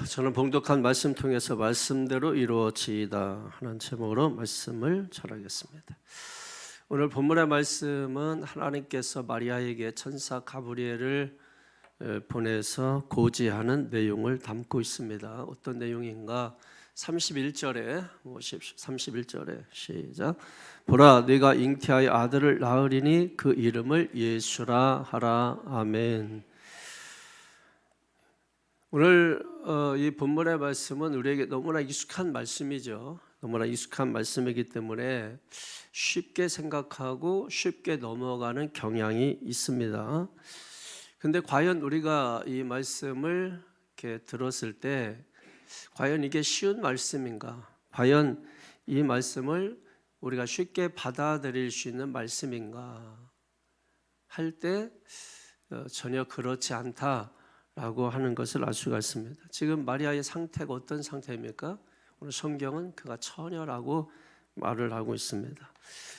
저는 봉독한 말씀 통해서 말씀대로 이루어지이다 하는 제목으로 말씀을 전하겠습니다. 오늘 본문의 말씀은 하나님께서 마리아에게 천사 가브리엘을 보내서 고지하는 내용을 담고 있습니다. 어떤 내용인가? 31절에 보십시오. 31절에 시작. 보라, 네가 잉태하여 아들을 낳으리니 그 이름을 예수라 하라. 아멘. 오늘 이 본문의 말씀은 우리에게 너무나 익숙한 말씀이죠. 너무나 익숙한 말씀이기 때문에 쉽게 생각하고 쉽게 넘어가는 경향이 있습니다. 근데 과연 우리가 이 말씀을 이렇게 들었을 때 과연 이게 쉬운 말씀인가? 과연 이 말씀을 우리가 쉽게 받아들일 수 있는 말씀인가? 할 때 전혀 그렇지 않다라고 하는 것을 알 수가 있습니다. 지금 마리아의 상태가 어떤 상태입니까? 오늘 성경은 그가 처녀라고 말을 하고 있습니다.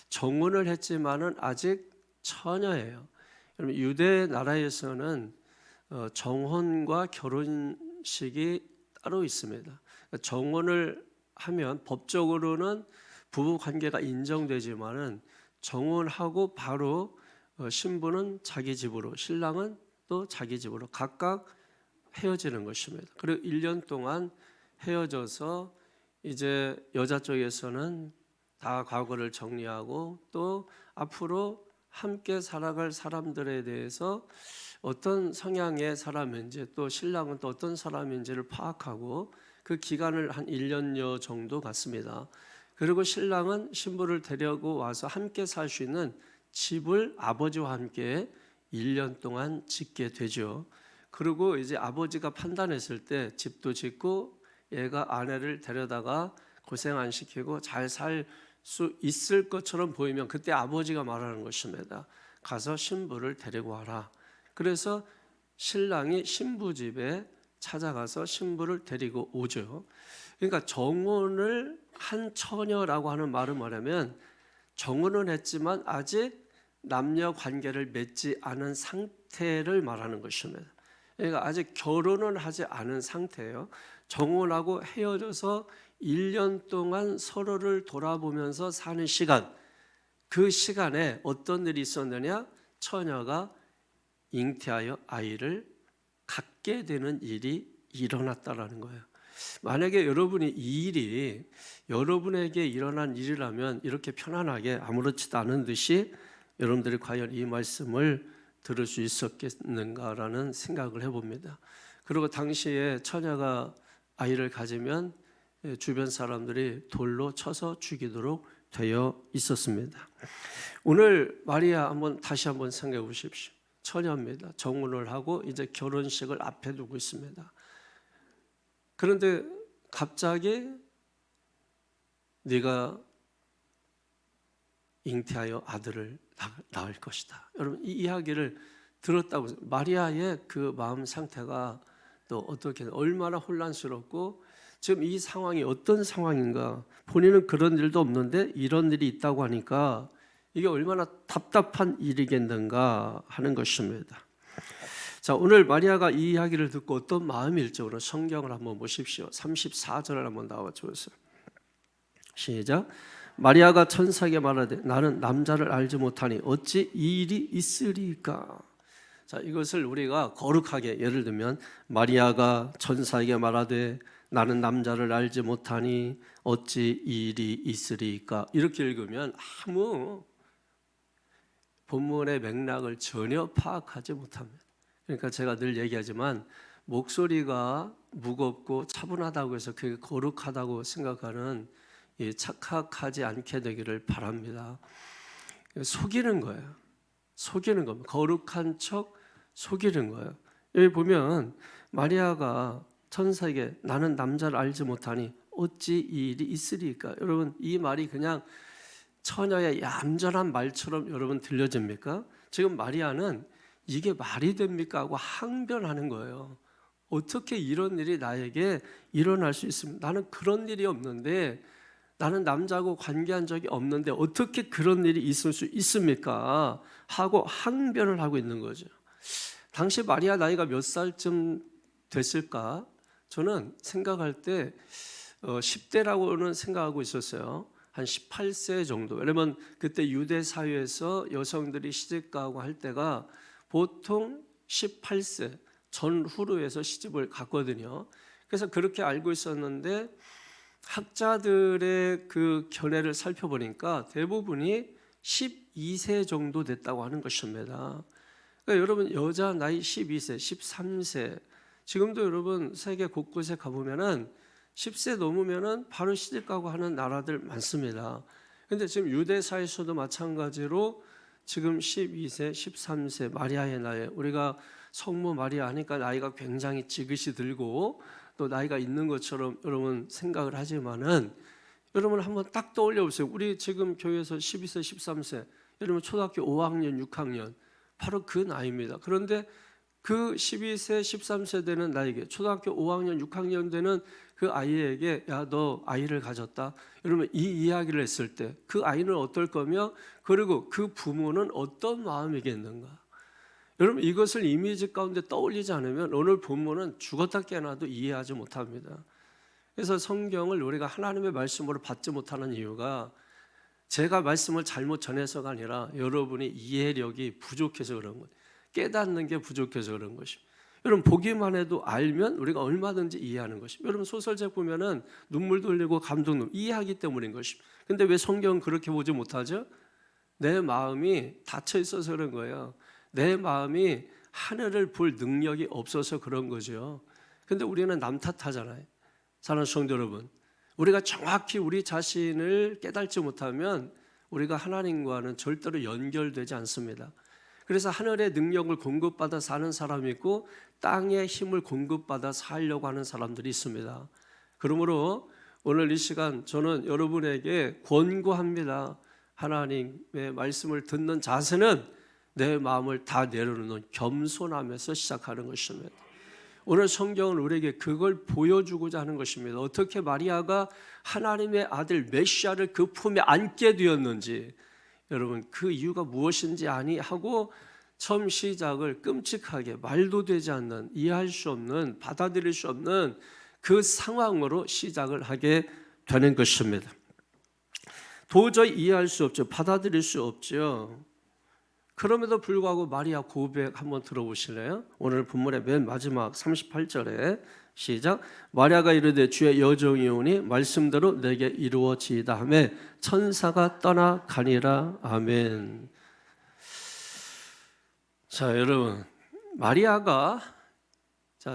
정혼을 했지만은 아직 처녀예요. 여러분, 유대 나라에서는 정혼과 결혼식이 따로 있습니다. 정혼을 하면 법적으로는 부부 관계가 인정되지만은 정혼하고 바로 신부는 자기 집으로, 신랑은 또 자기 집으로 각각 헤어지는 것입니다. 그리고 1년 동안 헤어져서 이제 여자 쪽에서는 다 과거를 정리하고 또 앞으로 함께 살아갈 사람들에 대해서 어떤 성향의 사람인지 또 신랑은 또 어떤 사람인지를 파악하고 그 기간을 한 1년여 정도 갔습니다. 그리고 신랑은 신부를 데리고 와서 함께 살 수 있는 집을 아버지와 함께 1년 동안 짓게 되죠. 그리고 이제 아버지가 판단했을 때 집도 짓고 얘가 아내를 데려다가 고생 안 시키고 잘 살 수 있을 것처럼 보이면 그때 아버지가 말하는 것입니다. 가서 신부를 데리고 와라. 그래서 신랑이 신부 집에 찾아가서 신부를 데리고 오죠. 그러니까 정혼을 한 처녀라고 하는 말은 뭐냐면 정혼은 했지만 아직 남녀 관계를 맺지 않은 상태를 말하는 것입니다. 그러니까 아직 결혼은 하지 않은 상태예요. 정혼하고 헤어져서 1년 동안 서로를 돌아보면서 사는 시간, 그 시간에 어떤 일이 있었느냐? 처녀가 잉태하여 아이를 갖게 되는 일이 일어났다라는 거예요. 만약에 여러분이 이 일이 여러분에게 일어난 일이라면 이렇게 편안하게 아무렇지도 않은 듯이 여러분들이 과연 이 말씀을 들을 수 있었겠는가라는 생각을 해봅니다. 그리고 당시에 처녀가 아이를 가지면 주변 사람들이 돌로 쳐서 죽이도록 되어 있었습니다. 오늘 마리아 다시 한번 생각해 보십시오. 처녀입니다. 정혼을 하고 이제 결혼식을 앞에 두고 있습니다. 그런데 갑자기 네가 잉태하여 아들을 낳을 것이다. 여러분, 이 이야기를 들었다고 마리아의 그 마음 상태가 또 어떻게 얼마나 혼란스럽고 지금 이 상황이 어떤 상황인가, 본인은 그런 일도 없는데 이런 일이 있다고 하니까 이게 얼마나 답답한 일이겠는가 하는 것입니다. 자, 오늘 마리아가 이 이야기를 듣고 어떤 마음일지 오늘 성경을 한번 보십시오. 34절을 한번 나와주세요. 시작. 마리아가 천사에게 말하되 나는 남자를 알지 못하니 어찌 이 일이 있으리까. 자, 이것을 우리가 거룩하게, 예를 들면 마리아가 천사에게 말하되 나는 남자를 알지 못하니 어찌 이 일이 있으리까, 이렇게 읽으면 아무 본문의 맥락을 전혀 파악하지 못합니다. 그러니까 제가 늘 얘기하지만 목소리가 무겁고 차분하다고 해서 그게 거룩하다고 생각하는 착각하지 않게 되기를 바랍니다. 속이는 거예요. 속이는 겁니다. 거룩한 척 속이는 거예요. 여기 보면 마리아가 천사에게 나는 남자를 알지 못하니 어찌 이 일이 있으리까. 여러분, 이 말이 그냥 처녀의 얌전한 말처럼 여러분 들려집니까? 지금 마리아는 이게 말이 됩니까 하고 항변하는 거예요. 어떻게 이런 일이 나에게 일어날 수 있습니까? 나는 그런 일이 없는데, 나는 남자하고 관계한 적이 없는데 어떻게 그런 일이 있을 수 있습니까? 하고 항변을 하고 있는 거죠. 당시 마리아 나이가 몇 살쯤 됐을까? 저는 생각할 때 10대라고는 생각하고 있었어요. 한 18세 정도. 왜냐면 그때 유대 사회에서 여성들이 시집가고 할 때가 보통 18세 전후로 해서 시집을 갔거든요. 그래서 그렇게 알고 있었는데 학자들의 그 견해를 살펴보니까 대부분이 12세 정도 됐다고 하는 것입니다. 그러니까 여러분 여자 나이 12세, 13세 지금도 여러분 세계 곳곳에 가보면은 10세 넘으면은 바로 시집가고 하는 나라들 많습니다. 근데 지금 유대사에서도 마찬가지로 지금 12세, 13세 마리아의 나이, 우리가 성모 마리아 하니까 나이가 굉장히 지긋이 들고 또 나이가 있는 것처럼 여러분 생각을 하지만은 여러분 한번 딱 떠올려 보세요. 우리 지금 교회에서 12세, 13세, 여러분 초등학교 5학년, 6학년 바로 그 나이입니다. 그런데 그 12세, 13세 되는 나에게 초등학교 5학년, 6학년 되는 그 아이에게 야, 너 아이를 가졌다. 여러분 이 이야기를 했을 때 그 아이는 어떨 거며 그리고 그 부모는 어떤 마음이겠는가. 여러분 이것을 이미지 가운데 떠올리지 않으면 오늘 본문은 죽었다 깨어나도 이해하지 못합니다. 그래서 성경을 우리가 하나님의 말씀으로 받지 못하는 이유가 제가 말씀을 잘못 전해서가 아니라 여러분이 이해력이 부족해서 그런 거예요. 깨닫는 게 부족해서 그런 것입니다. 여러분 보기만 해도 알면 우리가 얼마든지 이해하는 것입니다. 여러분 소설책 보면은 눈물도 흘리고 감동도 이해하기 때문인 것입니다. 근데 왜 성경은 그렇게 보지 못하죠? 내 마음이 닫혀 있어서 그런 거예요. 내 마음이 하늘을 볼 능력이 없어서 그런 거죠. 근데 우리는 남 탓하잖아요. 사랑하는 성도 여러분, 우리가 정확히 우리 자신을 깨닫지 못하면 우리가 하나님과는 절대로 연결되지 않습니다. 그래서 하늘의 능력을 공급받아 사는 사람이 있고 땅의 힘을 공급받아 살려고 하는 사람들이 있습니다. 그러므로 오늘 이 시간 저는 여러분에게 권고합니다. 하나님의 말씀을 듣는 자세는 내 마음을 다 내려놓는 겸손함에서 시작하는 것입니다. 오늘 성경은 우리에게 그걸 보여주고자 하는 것입니다. 어떻게 마리아가 하나님의 아들 메시아를 그 품에 안게 되었는지, 여러분 그 이유가 무엇인지 하고 처음 시작을 끔찍하게 말도 되지 않는, 이해할 수 없는, 받아들일 수 없는 그 상황으로 시작을 하게 되는 것입니다. 도저히 이해할 수 없죠. 받아들일 수 없죠. 그럼에도 불구하고 마리아 고백 한번 들어보실래요? 오늘 본문의 맨 마지막 38절에 시작. 마리아가 이르되 주의 여종이 오니 말씀대로 내게 이루어지이다 하매 천사가 떠나가니라. 아멘. 자, 여러분 마리아가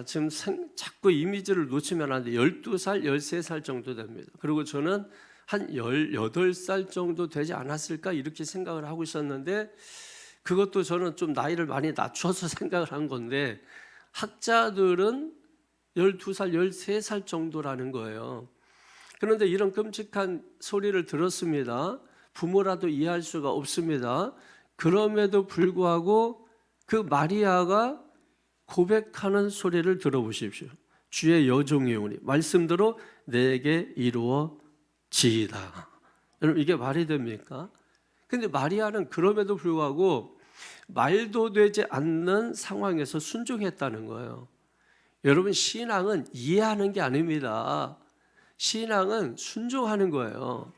지금 자꾸 이미지를 놓치면 안 돼. 12살, 13살 정도 됩니다. 그리고 저는 한 18살 정도 되지 않았을까 이렇게 생각을 하고 있었는데 그것도 저는 좀 나이를 많이 낮춰서 생각을 한 건데 학자들은 12살, 13살 정도라는 거예요. 그런데 이런 끔찍한 소리를 들었습니다. 부모라도 이해할 수가 없습니다. 그럼에도 불구하고 그 마리아가 고백하는 소리를 들어보십시오. 주의 여종이 오니 말씀대로 내게 이루어지이다. 여러분 이게 말이 됩니까? 근데 마리아는 그럼에도 불구하고 말도 되지 않는 상황에서 순종했다는 거예요. 여러분 신앙은 이해하는 게 아닙니다. 신앙은 순종하는 거예요.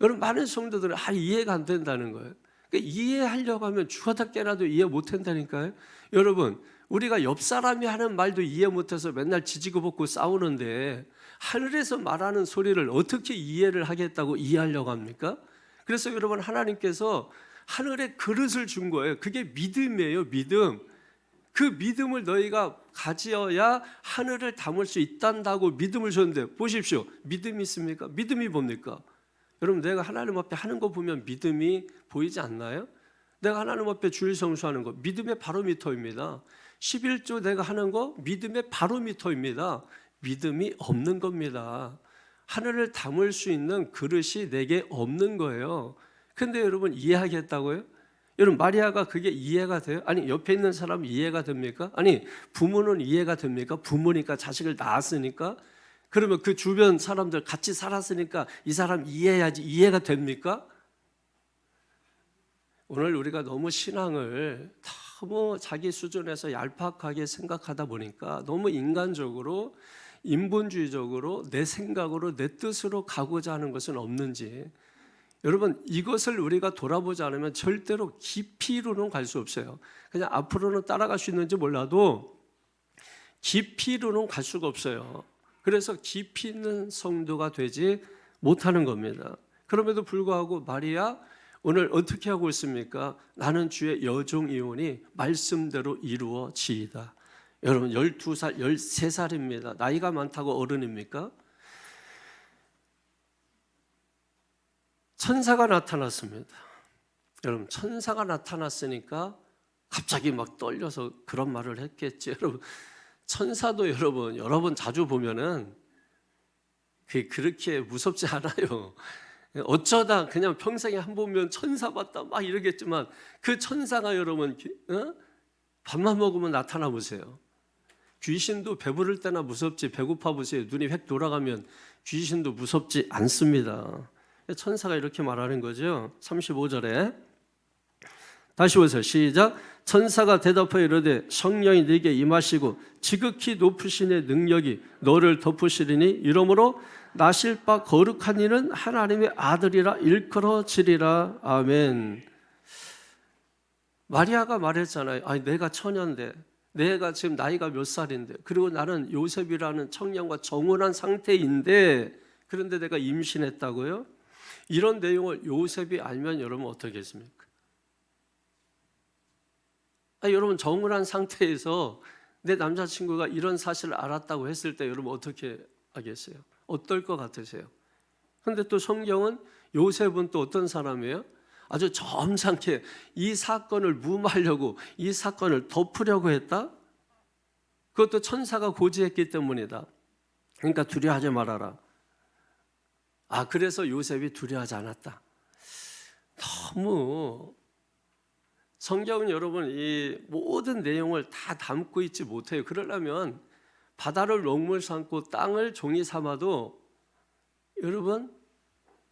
여러분 많은 성도들은 이해가 안 된다는 거예요. 그러니까 이해하려고 하면 죽었다 깨어나도 이해 못 한다니까요. 여러분 우리가 옆 사람이 하는 말도 이해 못해서 맨날 지지고 볶고 싸우는데 하늘에서 말하는 소리를 어떻게 이해를 하겠다고 이해하려고 합니까? 그래서 여러분 하나님께서 하늘에 그릇을 준 거예요. 그게 믿음이에요. 믿음. 그 믿음을 너희가 가지어야 하늘을 담을 수 있단다고 믿음을 줬는데 보십시오. 믿음이 있습니까? 믿음이 뭡니까? 여러분 내가 하나님 앞에 하는 거 보면 믿음이 보이지 않나요? 내가 하나님 앞에 주일 성수하는 거 믿음의 바로미터입니다. 11조 내가 하는 거 믿음의 바로미터입니다. 믿음이 없는 겁니다. 하늘을 담을 수 있는 그릇이 내게 없는 거예요. 근데 여러분 이해하겠다고요? 여러분 마리아가 그게 이해가 돼요? 아니 옆에 있는 사람 이해가 됩니까? 아니 부모는 이해가 됩니까? 부모니까 자식을 낳았으니까 그러면 그 주변 사람들 같이 살았으니까 이 사람 이해해야지 이해가 됩니까? 오늘 우리가 너무 신앙을 너무 자기 수준에서 얄팍하게 생각하다 보니까 너무 인간적으로 인본주의적으로 내 생각으로 내 뜻으로 가고자 하는 것은 없는지, 여러분 이것을 우리가 돌아보지 않으면 절대로 깊이로는 갈 수 없어요. 그냥 앞으로는 따라갈 수 있는지 몰라도 깊이로는 갈 수가 없어요. 그래서 깊이 있는 성도가 되지 못하는 겁니다. 그럼에도 불구하고 마리아 오늘 어떻게 하고 있습니까? 나는 주의 여종이오니 말씀대로 이루어지이다. 여러분 12살, 13살입니다. 나이가 많다고 어른입니까? 천사가 나타났습니다. 여러분 천사가 나타났으니까 갑자기 막 떨려서 그런 말을 했겠지. 여러분 천사도 여러분 자주 보면은 그게 그렇게 무섭지 않아요. 어쩌다 그냥 평생에 한 번면 천사 봤다 막 이러겠지만 그 천사가 여러분 밥만 먹으면 나타나 보세요. 귀신도 배부를 때나 무섭지, 배고파 보세요. 눈이 획 돌아가면 귀신도 무섭지 않습니다. 천사가 이렇게 말하는 거죠. 35절에 다시 보세요. 시작. 천사가 대답하여 이르되 성령이 네게 임하시고 지극히 높으신 이의 능력이 너를 덮으시리니 이러므로 나실 바 거룩한 이는 하나님의 아들이라 일컬어지리라. 아멘. 마리아가 말했잖아요. 아니 내가 처녀인데, 내가 지금 나이가 몇 살인데, 그리고 나는 요셉이라는 청년과 정혼한 상태인데, 그런데 내가 임신했다고요? 이런 내용을 요셉이 알면 여러분 어떻게 했습니까? 여러분 정혼한 상태에서 내 남자친구가 이런 사실을 알았다고 했을 때 여러분 어떻게 하겠어요? 어떨 것 같으세요? 그런데 또 성경은 요셉은 또 어떤 사람이에요? 아주 점잖게 이 사건을 무마하려고, 이 사건을 덮으려고 했다? 그것도 천사가 고지했기 때문이다. 그러니까 두려워하지 말아라. 그래서 요셉이 두려워하지 않았다. 너무 성경은 여러분 이 모든 내용을 다 담고 있지 못해요. 그러려면 바다를 녹물 삼고 땅을 종이 삼아도 여러분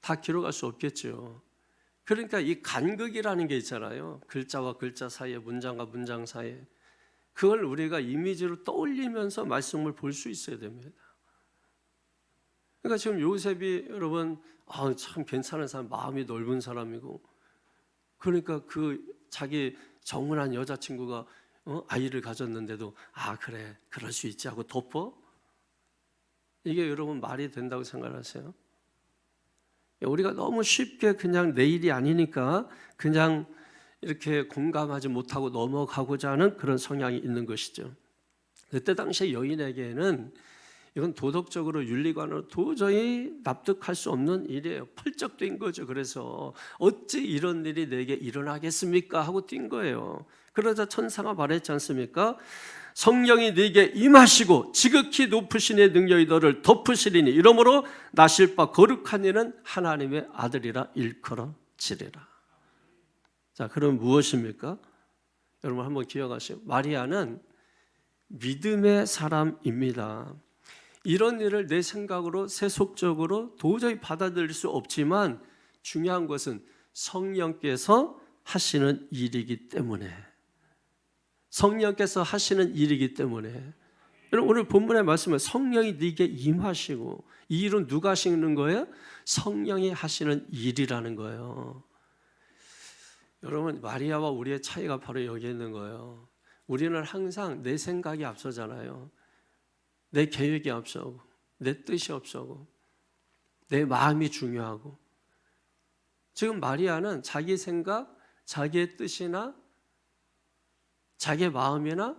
다 기록할 수 없겠죠. 그러니까 이 간극이라는 게 있잖아요. 글자와 글자 사이에, 문장과 문장 사이에, 그걸 우리가 이미지로 떠올리면서 말씀을 볼 수 있어야 됩니다. 그러니까 지금 요셉이 여러분 참 괜찮은 사람, 마음이 넓은 사람이고, 그러니까 그 자기 정혼한 여자친구가 아이를 가졌는데도 그래 그럴 수 있지 하고 덮어? 이게 여러분 말이 된다고 생각하세요? 우리가 너무 쉽게 그냥 내 일이 아니니까 그냥 이렇게 공감하지 못하고 넘어가고자 하는 그런 성향이 있는 것이죠. 그때 당시에 여인에게는 이건 도덕적으로 윤리관으로 도저히 납득할 수 없는 일이에요. 펄쩍 뛴 거죠. 그래서 어찌 이런 일이 내게 일어나겠습니까? 하고 뛴 거예요. 그러자 천사가 말했지 않습니까? 성령이 네게 임하시고 지극히 높으신 이의 능력이 너를 덮으시리니 이러므로 나실 바 거룩한 이는 하나님의 아들이라 일컬어지리라. 자, 그럼 무엇입니까? 여러분 한번 기억하시오. 마리아는 믿음의 사람입니다. 이런 일을 내 생각으로 세속적으로 도저히 받아들일 수 없지만 중요한 것은 성령께서 하시는 일이기 때문에, 성령께서 하시는 일이기 때문에. 여러분 오늘 본문의 말씀은 성령이 네게 임하시고, 이 일은 누가 하시는 거예요? 성령이 하시는 일이라는 거예요. 여러분 마리아와 우리의 차이가 바로 여기 있는 거예요. 우리는 항상 내 생각이 앞서잖아요. 내 계획이 앞서고, 내 뜻이 앞서고, 내 마음이 중요하고. 지금 마리아는 자기 생각, 자기의 뜻이나 자기의 마음이나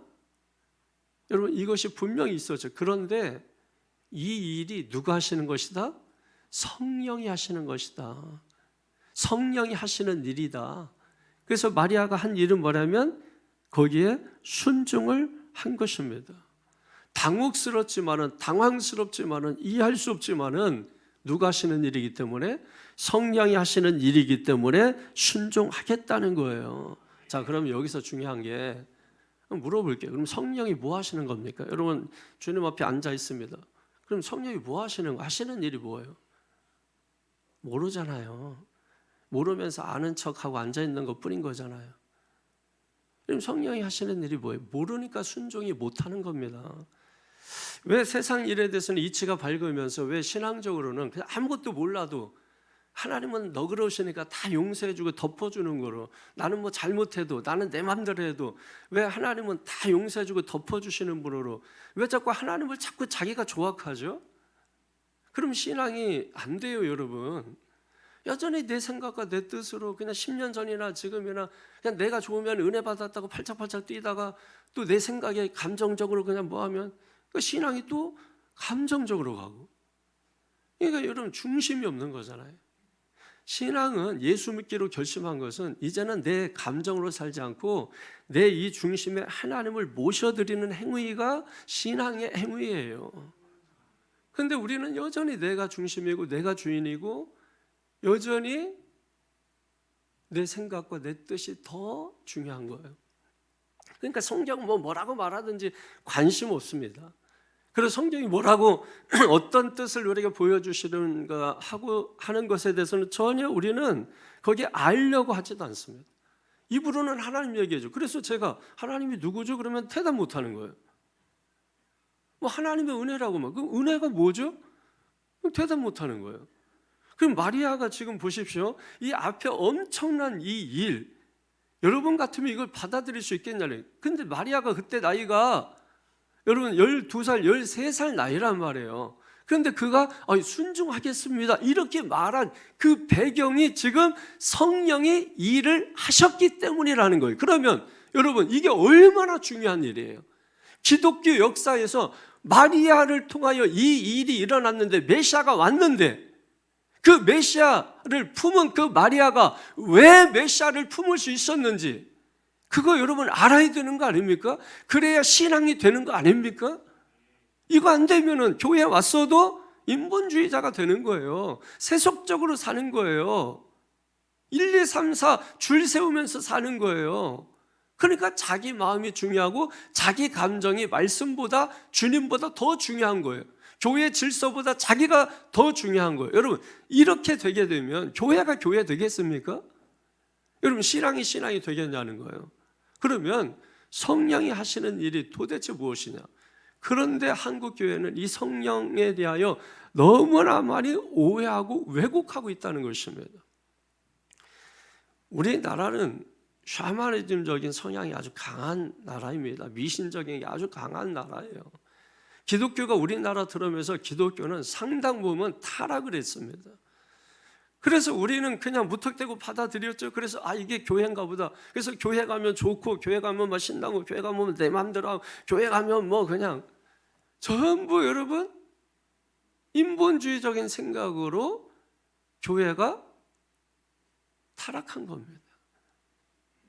여러분 이것이 분명히 있었죠. 그런데 이 일이 누가 하시는 것이다? 성령이 하시는 것이다. 성령이 하시는 일이다. 그래서 마리아가 한 일은 뭐냐면 거기에 순종을 한 것입니다. 당혹스럽지만은, 당황스럽지만은, 이해할 수 없지만은 누가 하시는 일이기 때문에, 성령이 하시는 일이기 때문에 순종하겠다는 거예요. 자, 그럼 여기서 중요한 게 물어볼게요. 그럼 성령이 뭐 하시는 겁니까? 여러분 주님 앞에 앉아 있습니다. 그럼 성령이 뭐 하시는 거? 하시는 일이 뭐예요? 모르잖아요. 모르면서 아는 척하고 앉아 있는 것뿐인 거잖아요. 그럼 성령이 하시는 일이 뭐예요? 모르니까 순종이 못하는 겁니다. 왜 세상 일에 대해서는 이치가 밝으면서 왜 신앙적으로는 그냥 아무것도 몰라도 하나님은 너그러우시니까 다 용서해주고 덮어주는 거로, 나는 뭐 잘못해도, 나는 내 맘대로 해도 왜 하나님은 다 용서해주고 덮어주시는 분으로 왜 자꾸 하나님을 자꾸 자기가 조악하죠? 그럼 신앙이 안 돼요, 여러분. 여전히 내 생각과 내 뜻으로 그냥 10년 전이나 지금이나 그냥 내가 좋으면 은혜 받았다고 팔짝팔짝 뛰다가 또 내 생각에 감정적으로 그냥 뭐 하면 그 신앙이 또 감정적으로 가고, 그러니까 여러분 중심이 없는 거잖아요. 신앙은 예수 믿기로 결심한 것은 이제는 내 감정으로 살지 않고 내 이 중심에 하나님을 모셔드리는 행위가 신앙의 행위예요. 그런데 우리는 여전히 내가 중심이고 내가 주인이고 여전히 내 생각과 내 뜻이 더 중요한 거예요. 그러니까 성경 뭐라고 말하든지 관심 없습니다. 그래서 성경이 뭐라고 어떤 뜻을 우리에게 보여주시는가 하고 하는 것에 대해서는 전혀 우리는 거기에 알려고 하지도 않습니다. 입으로는 하나님 얘기해줘. 그래서 제가 하나님이 누구죠? 그러면 대답 못하는 거예요. 뭐 하나님의 은혜라고 막, 그럼 은혜가 뭐죠? 대답 못하는 거예요. 그럼 마리아가 지금 보십시오. 이 앞에 엄청난 이 일, 여러분 같으면 이걸 받아들일 수 있겠냐는. 근데 마리아가 그때 나이가 여러분 12살, 13살 나이란 말이에요. 그런데 그가 순종하겠습니다 이렇게 말한 그 배경이 지금 성령이 일을 하셨기 때문이라는 거예요. 그러면 여러분 이게 얼마나 중요한 일이에요. 기독교 역사에서 마리아를 통하여 이 일이 일어났는데 메시아가 왔는데 그 메시아를 품은 그 마리아가 왜 메시아를 품을 수 있었는지 그거 여러분 알아야 되는 거 아닙니까? 그래야 신앙이 되는 거 아닙니까? 이거 안 되면은 교회에 왔어도 인본주의자가 되는 거예요. 세속적으로 사는 거예요. 1, 2, 3, 4 줄 세우면서 사는 거예요. 그러니까 자기 마음이 중요하고 자기 감정이 말씀보다 주님보다 더 중요한 거예요. 교회 질서보다 자기가 더 중요한 거예요. 여러분 이렇게 되게 되면 교회가 교회 되겠습니까? 여러분 신앙이 되겠냐는 거예요. 그러면 성령이 하시는 일이 도대체 무엇이냐? 그런데 한국 교회는 이 성령에 대하여 너무나 많이 오해하고 왜곡하고 있다는 것입니다. 우리나라는 샤머니즘적인 성향이 아주 강한 나라입니다. 미신적인 게 아주 강한 나라예요. 기독교가 우리나라 들어오면서 기독교는 상당 부분 타락을 했습니다. 그래서 우리는 그냥 무턱대고 받아들였죠. 그래서 이게 교회인가 보다. 그래서 교회 가면 좋고 교회 가면 막 신나고 교회 가면 내 마음대로 하고 교회 가면 뭐 그냥 전부 여러분 인본주의적인 생각으로 교회가 타락한 겁니다.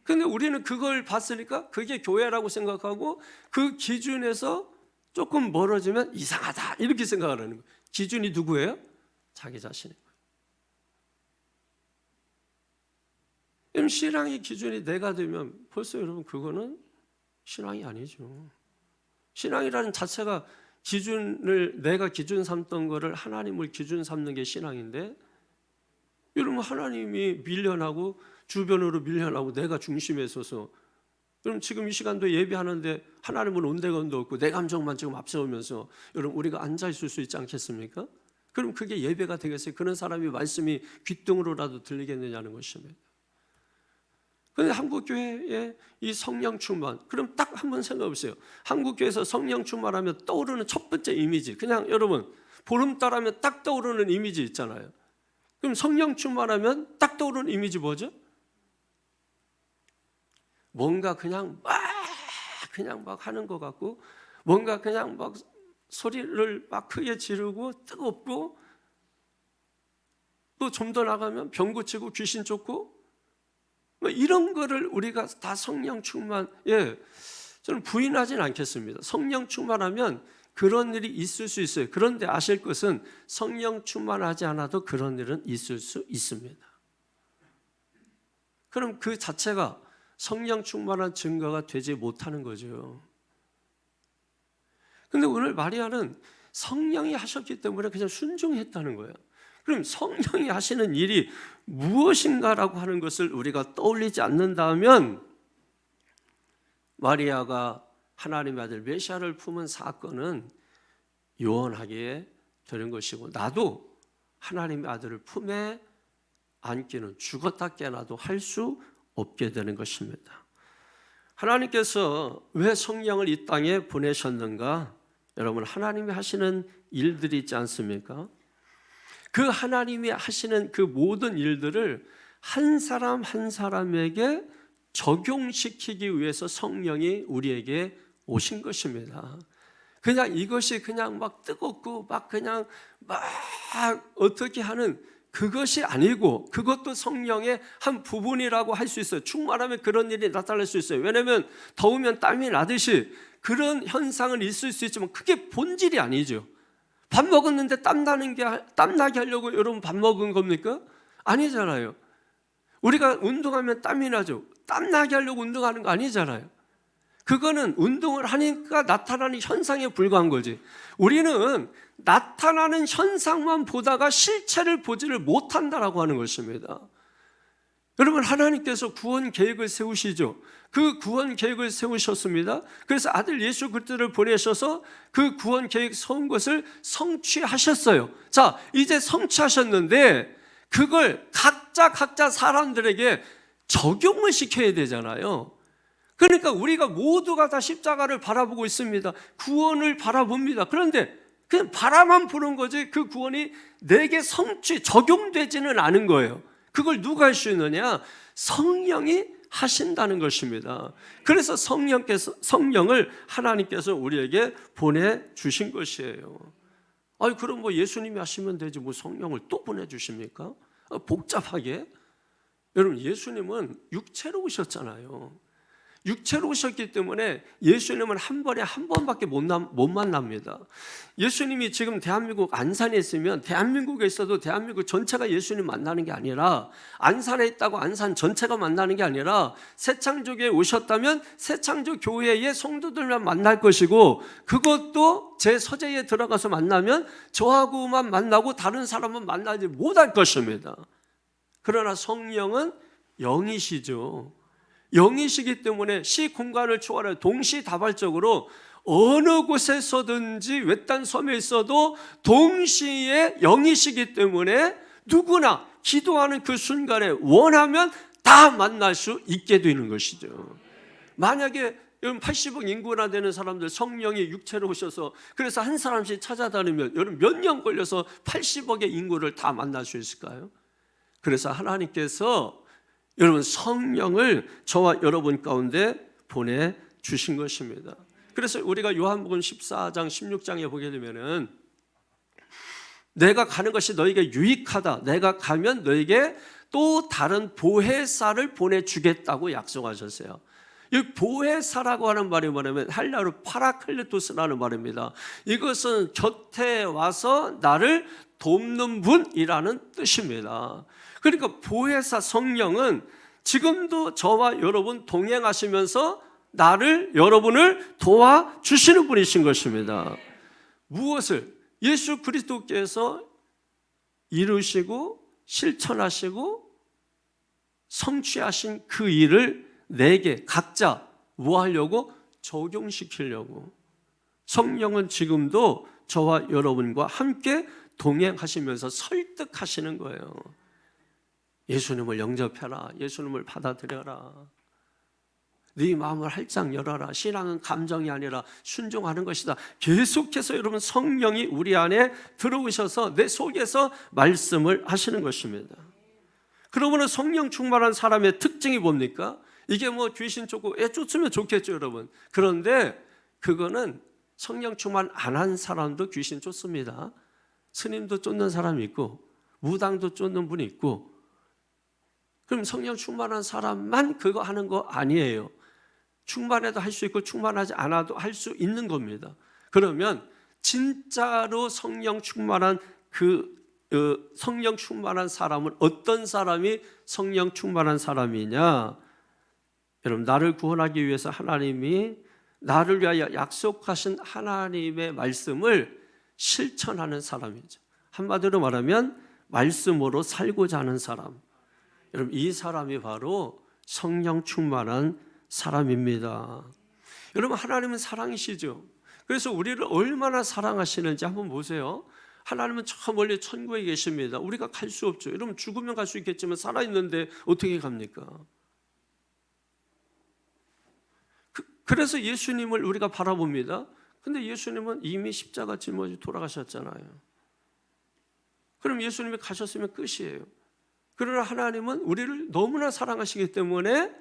근데 우리는 그걸 봤으니까 그게 교회라고 생각하고 그 기준에서 조금 멀어지면 이상하다 이렇게 생각을 하는 거예요. 기준이 누구예요? 자기 자신이에요. 그럼 신앙의 기준이 내가 되면 벌써 여러분 그거는 신앙이 아니죠. 신앙이라는 자체가 기준을 내가 기준 삼던 거를 하나님을 기준 삼는 게 신앙인데 여러분 하나님이 밀려나고 주변으로 밀려나고 내가 중심에 서서 여러분 지금 이 시간도 예배하는데 하나님은 온데간도 없고 내 감정만 지금 앞세우면서 여러분 우리가 앉아 있을 수 있지 않겠습니까? 그럼 그게 예배가 되겠어요? 그런 사람이 말씀이 귓등으로라도 들리겠느냐는 것입니다. 그런데 한국교회에 이 성령 충만, 그럼 딱 한번 생각해 보세요. 한국교회에서 성령 충만하면 떠오르는 첫 번째 이미지, 그냥 여러분 보름달하면 딱 떠오르는 이미지 있잖아요. 그럼 성령 충만하면 딱 떠오르는 이미지 뭐죠? 뭔가 그냥 막 하는 것 같고 뭔가 그냥 막 소리를 막 크게 지르고 뜨겁고 또 좀 더 나가면 병 고치고 귀신 쫓고 뭐 이런 거를 우리가 다 성령 충만, 저는 부인하진 않겠습니다. 성령 충만하면 그런 일이 있을 수 있어요. 그런데 아실 것은 성령 충만하지 않아도 그런 일은 있을 수 있습니다. 그럼 그 자체가 성령 충만한 증거가 되지 못하는 거죠. 그런데 오늘 마리아는 성령이 하셨기 때문에 그냥 순종했다는 거예요. 그럼 성령이 하시는 일이 무엇인가라고 하는 것을 우리가 떠올리지 않는다면 마리아가 하나님의 아들 메시아를 품은 사건은 요원하게 되는 것이고, 나도 하나님의 아들을 품에 안기는, 죽었다 깨어나도 할 수 없게 되는 것입니다. 하나님께서 왜 성령을 이 땅에 보내셨는가? 여러분, 하나님이 하시는 일들이 있지 않습니까? 그 하나님이 하시는 그 모든 일들을 한 사람 한 사람에게 적용시키기 위해서 성령이 우리에게 오신 것입니다. 그냥 이것이 그냥 막 뜨겁고 막 그냥 막 어떻게 하는 그것이 아니고, 그것도 성령의 한 부분이라고 할 수 있어요. 충만하면 그런 일이 나타날 수 있어요. 왜냐하면 더우면 땀이 나듯이 그런 현상은 있을 수 있지만 그게 본질이 아니죠. 밥 먹었는데 땀나게 하려고 여러분 밥 먹은 겁니까? 아니잖아요. 우리가 운동하면 땀이 나죠. 땀나게 하려고 운동하는 거 아니잖아요. 그거는 운동을 하니까 나타나는 현상에 불과한 거지. 우리는 나타나는 현상만 보다가 실체를 보지를 못한다라고 하는 것입니다. 여러분, 하나님께서 구원 계획을 세우시죠. 그 구원 계획을 세우셨습니다. 그래서 아들 예수 그리스도를 보내셔서 그 구원 계획 세운 것을 성취하셨어요. 자, 이제 성취하셨는데 그걸 각자 사람들에게 적용을 시켜야 되잖아요. 그러니까 우리가 모두가 다 십자가를 바라보고 있습니다. 구원을 바라봅니다. 그런데 그냥 바라만 보는 거지 그 구원이 내게 적용되지는 않은 거예요. 그걸 누가 할 수 있느냐? 성령이 하신다는 것입니다. 그래서 성령을 하나님께서 우리에게 보내주신 것이에요. 아니, 그럼 뭐 예수님이 하시면 되지 뭐 성령을 또 보내주십니까? 복잡하게? 여러분, 예수님은 육체로 오셨잖아요. 육체로 오셨기 때문에 예수님은 한 번에 한 번밖에 못 만납니다. 예수님이 지금 대한민국 안산에 있으면 대한민국에 있어도 대한민국 전체가 예수님 만나는 게 아니라, 안산에 있다고 안산 전체가 만나는 게 아니라 새창조교에 오셨다면 새창조 교회의 성도들만 만날 것이고, 그것도 제 서재에 들어가서 만나면 저하고만 만나고 다른 사람은 만나지 못할 것입니다. 그러나 성령은 영이시죠. 영이시기 때문에 시 공간을 초월해 동시다발적으로 어느 곳에서든지 외딴 섬에 있어도 동시에 영이시기 때문에 누구나 기도하는 그 순간에 원하면 다 만날 수 있게 되는 것이죠. 만약에 80억 인구나 되는 사람들 성령이 육체로 오셔서 그래서 한 사람씩 찾아다니면 여러분 몇 년 걸려서 80억의 인구를 다 만날 수 있을까요? 그래서 하나님께서 여러분 성령을 저와 여러분 가운데 보내주신 것입니다. 그래서 우리가 요한복음 14장 16장에 보게 되면은 내가 가는 것이 너에게 유익하다, 내가 가면 너에게 또 다른 보혜사를 보내주겠다고 약속하셨어요. 이 보혜사라고 하는 말이 뭐냐면 헬라어로 파라클레토스라는 말입니다. 이것은 곁에 와서 나를 돕는 분이라는 뜻입니다. 그러니까 보혜사 성령은 지금도 저와 여러분 동행하시면서 여러분을 도와주시는 분이신 것입니다. 무엇을? 예수 그리스도께서 이루시고 실천하시고 성취하신 그 일을 내게 각자 뭐 하려고? 적용시키려고. 성령은 지금도 저와 여러분과 함께 동행하시면서 설득하시는 거예요. 예수님을 영접해라. 예수님을 받아들여라. 네 마음을 활짝 열어라. 신앙은 감정이 아니라 순종하는 것이다. 계속해서 여러분 성령이 우리 안에 들어오셔서 내 속에서 말씀을 하시는 것입니다. 그러므로 성령 충만한 사람의 특징이 뭡니까? 이게 뭐 귀신 쫓고 쫓으면 좋겠죠, 여러분. 그런데 그거는 성령 충만 안 한 사람도 귀신 쫓습니다. 스님도 쫓는 사람이 있고 무당도 쫓는 분이 있고. 그럼 성령 충만한 사람만 그거 하는 거 아니에요. 충만해도 할 수 있고 충만하지 않아도 할 수 있는 겁니다. 그러면 진짜로 성령 충만한 성령 충만한 사람은 어떤 사람이 성령 충만한 사람이냐? 여러분, 나를 구원하기 위해서 하나님이 나를 위하여 약속하신 하나님의 말씀을 실천하는 사람이죠. 한마디로 말하면 말씀으로 살고자 하는 사람. 여러분, 이 사람이 바로 성령 충만한 사람입니다. 여러분, 하나님은 사랑이시죠. 그래서 우리를 얼마나 사랑하시는지 한번 보세요. 하나님은 저 멀리 천국에 계십니다. 우리가 갈 수 없죠. 여러분 죽으면 갈 수 있겠지만 살아있는데 어떻게 갑니까? 그래서 예수님을 우리가 바라봅니다. 근데 예수님은 이미 십자가 짊어지고 돌아가셨잖아요. 그럼 예수님이 가셨으면 끝이에요. 그러나 하나님은 우리를 너무나 사랑하시기 때문에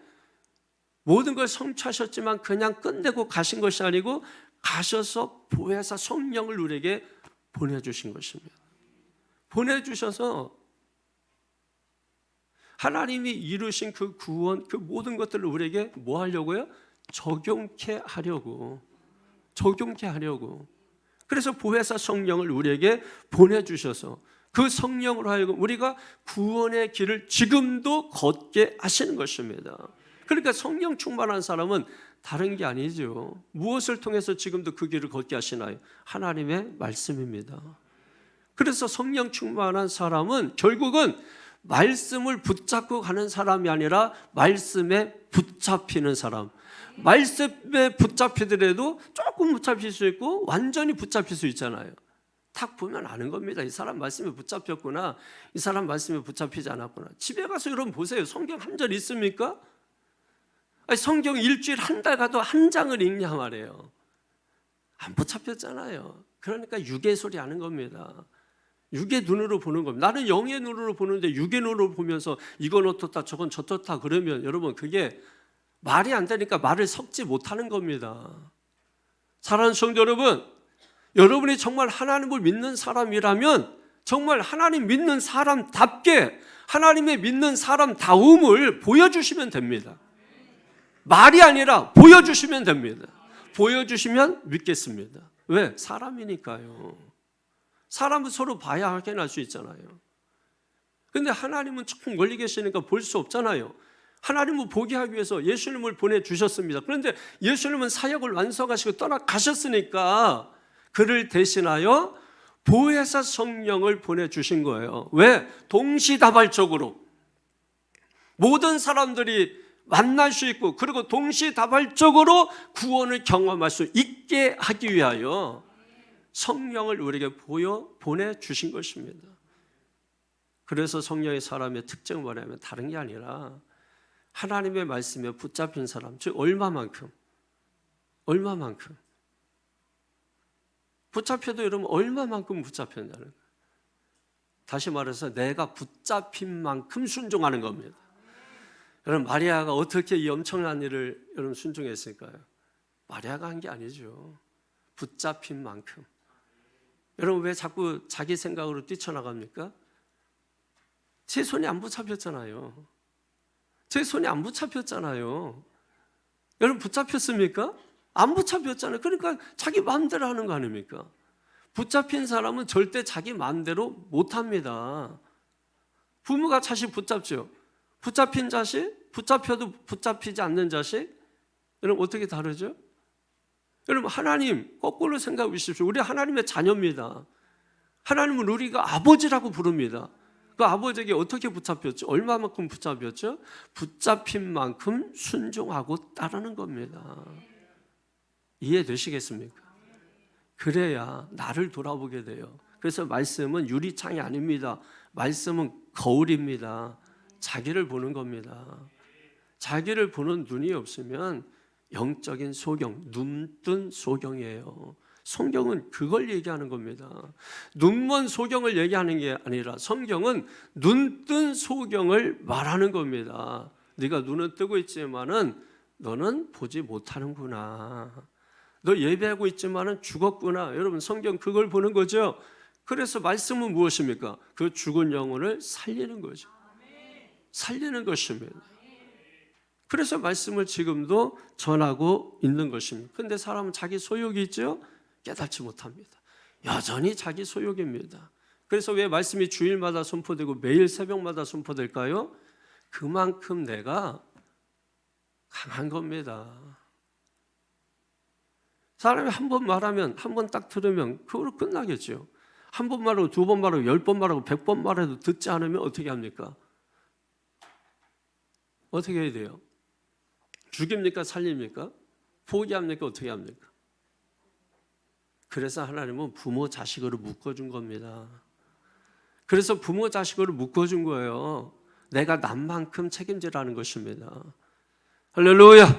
모든 걸 성취하셨지만 그냥 끝내고 가신 것이 아니고 가셔서 보혜사 성령을 우리에게 보내주신 것입니다. 보내주셔서 하나님이 이루신 그 구원, 그 모든 것들을 우리에게 뭐 하려고요? 적용케 하려고. 그래서 보혜사 성령을 우리에게 보내주셔서 그 성령으로 하여금 우리가 구원의 길을 지금도 걷게 하시는 것입니다. 그러니까 성령 충만한 사람은 다른 게 아니죠. 무엇을 통해서 지금도 그 길을 걷게 하시나요? 하나님의 말씀입니다. 그래서 성령 충만한 사람은 결국은 말씀을 붙잡고 가는 사람이 아니라 말씀에 붙잡히는 사람. 말씀에 붙잡히더라도 조금 붙잡힐 수 있고 완전히 붙잡힐 수 있잖아요. 딱 보면 아는 겁니다. 이 사람 말씀에 붙잡혔구나, 이 사람 말씀에 붙잡히지 않았구나. 집에 가서 여러분 보세요. 성경 한 절 있습니까? 아니, 성경 일주일 한 달 가도 한 장을 읽냐 말이에요. 안 붙잡혔잖아요. 그러니까 육의 소리 하는 겁니다. 육의 눈으로 보는 겁니다. 나는 영의 눈으로 보는데 육의 눈으로 보면서 이건 어떻다 저건 저렇다 그러면 여러분 그게 말이 안 되니까 말을 섞지 못하는 겁니다. 사랑하는 성도 여러분, 여러분이 정말 하나님을 믿는 사람이라면 정말 하나님 믿는 사람답게 하나님의 믿는 사람다움을 보여주시면 됩니다. 말이 아니라 보여주시면 됩니다. 보여주시면 믿겠습니다. 왜? 사람이니까요. 사람은 서로 봐야 확인할 수 있잖아요. 근데 하나님은 조금 멀리 계시니까 볼 수 없잖아요. 하나님은 보게 하기 위해서 예수님을 보내주셨습니다. 그런데 예수님은 사역을 완성하시고 떠나가셨으니까 그를 대신하여 보혜사 성령을 보내주신 거예요. 왜? 동시다발적으로 모든 사람들이 만날 수 있고 그리고 동시다발적으로 구원을 경험할 수 있게 하기 위하여 성령을 우리에게 보내주신 것입니다. 그래서 성령의 사람의 특징은 뭐냐면 다른 게 아니라 하나님의 말씀에 붙잡힌 사람, 즉 얼마만큼 붙잡혀도 여러분 얼마만큼 붙잡혔냐는 거예요. 다시 말해서 내가 붙잡힌 만큼 순종하는 겁니다. 여러분 마리아가 어떻게 이 엄청난 일을 여러분 순종했을까요? 마리아가 한 게 아니죠. 붙잡힌 만큼. 여러분 왜 자꾸 자기 생각으로 뛰쳐나갑니까? 제 손이 안 붙잡혔잖아요. 여러분 붙잡혔습니까? 안 붙잡혔잖아요. 그러니까 자기 마음대로 하는 거 아닙니까? 붙잡힌 사람은 절대 자기 마음대로 못합니다. 부모가 자식 붙잡죠. 붙잡힌 자식, 붙잡혀도 붙잡히지 않는 자식, 여러분 어떻게 다르죠? 여러분 하나님 거꾸로 생각해 보십시오. 우리 하나님의 자녀입니다. 하나님은 우리가 아버지라고 부릅니다. 그 아버지에게 어떻게 붙잡혔죠? 얼마만큼 붙잡혔죠? 붙잡힌 만큼 순종하고 따르는 겁니다. 이해되시겠습니까? 그래야 나를 돌아보게 돼요. 그래서 말씀은 유리창이 아닙니다. 말씀은 거울입니다. 자기를 보는 겁니다. 자기를 보는 눈이 없으면 영적인 소경, 눈뜬 소경이에요. 성경은 그걸 얘기하는 겁니다. 눈먼 소경을 얘기하는 게 아니라 성경은 눈뜬 소경을 말하는 겁니다. 네가 눈은 뜨고 있지만은 너는 보지 못하는구나. 너 예배하고 있지만은 죽었구나. 여러분 성경 그걸 보는 거죠. 그래서 말씀은 무엇입니까? 그 죽은 영혼을 살리는 거죠. 살리는 것입니다. 그래서 말씀을 지금도 전하고 있는 것입니다. 그런데 사람은 자기 소욕이 있죠? 깨닫지 못합니다. 여전히 자기 소욕입니다. 그래서 왜 말씀이 주일마다 선포되고 매일 새벽마다 선포될까요? 그만큼 내가 강한 겁니다. 사람이 한 번 말하면, 한 번 딱 들으면 그걸로 끝나겠죠. 한 번 말하고 두 번 말하고 10번 말하고 100번 말해도 듣지 않으면 어떻게 합니까? 어떻게 해야 돼요? 죽입니까? 살립니까? 포기합니까? 어떻게 합니까? 그래서 하나님은 부모 자식으로 묶어준 겁니다. 그래서 부모 자식으로 묶어준 거예요. 내가 난 만큼 책임지라는 것입니다. 할렐루야.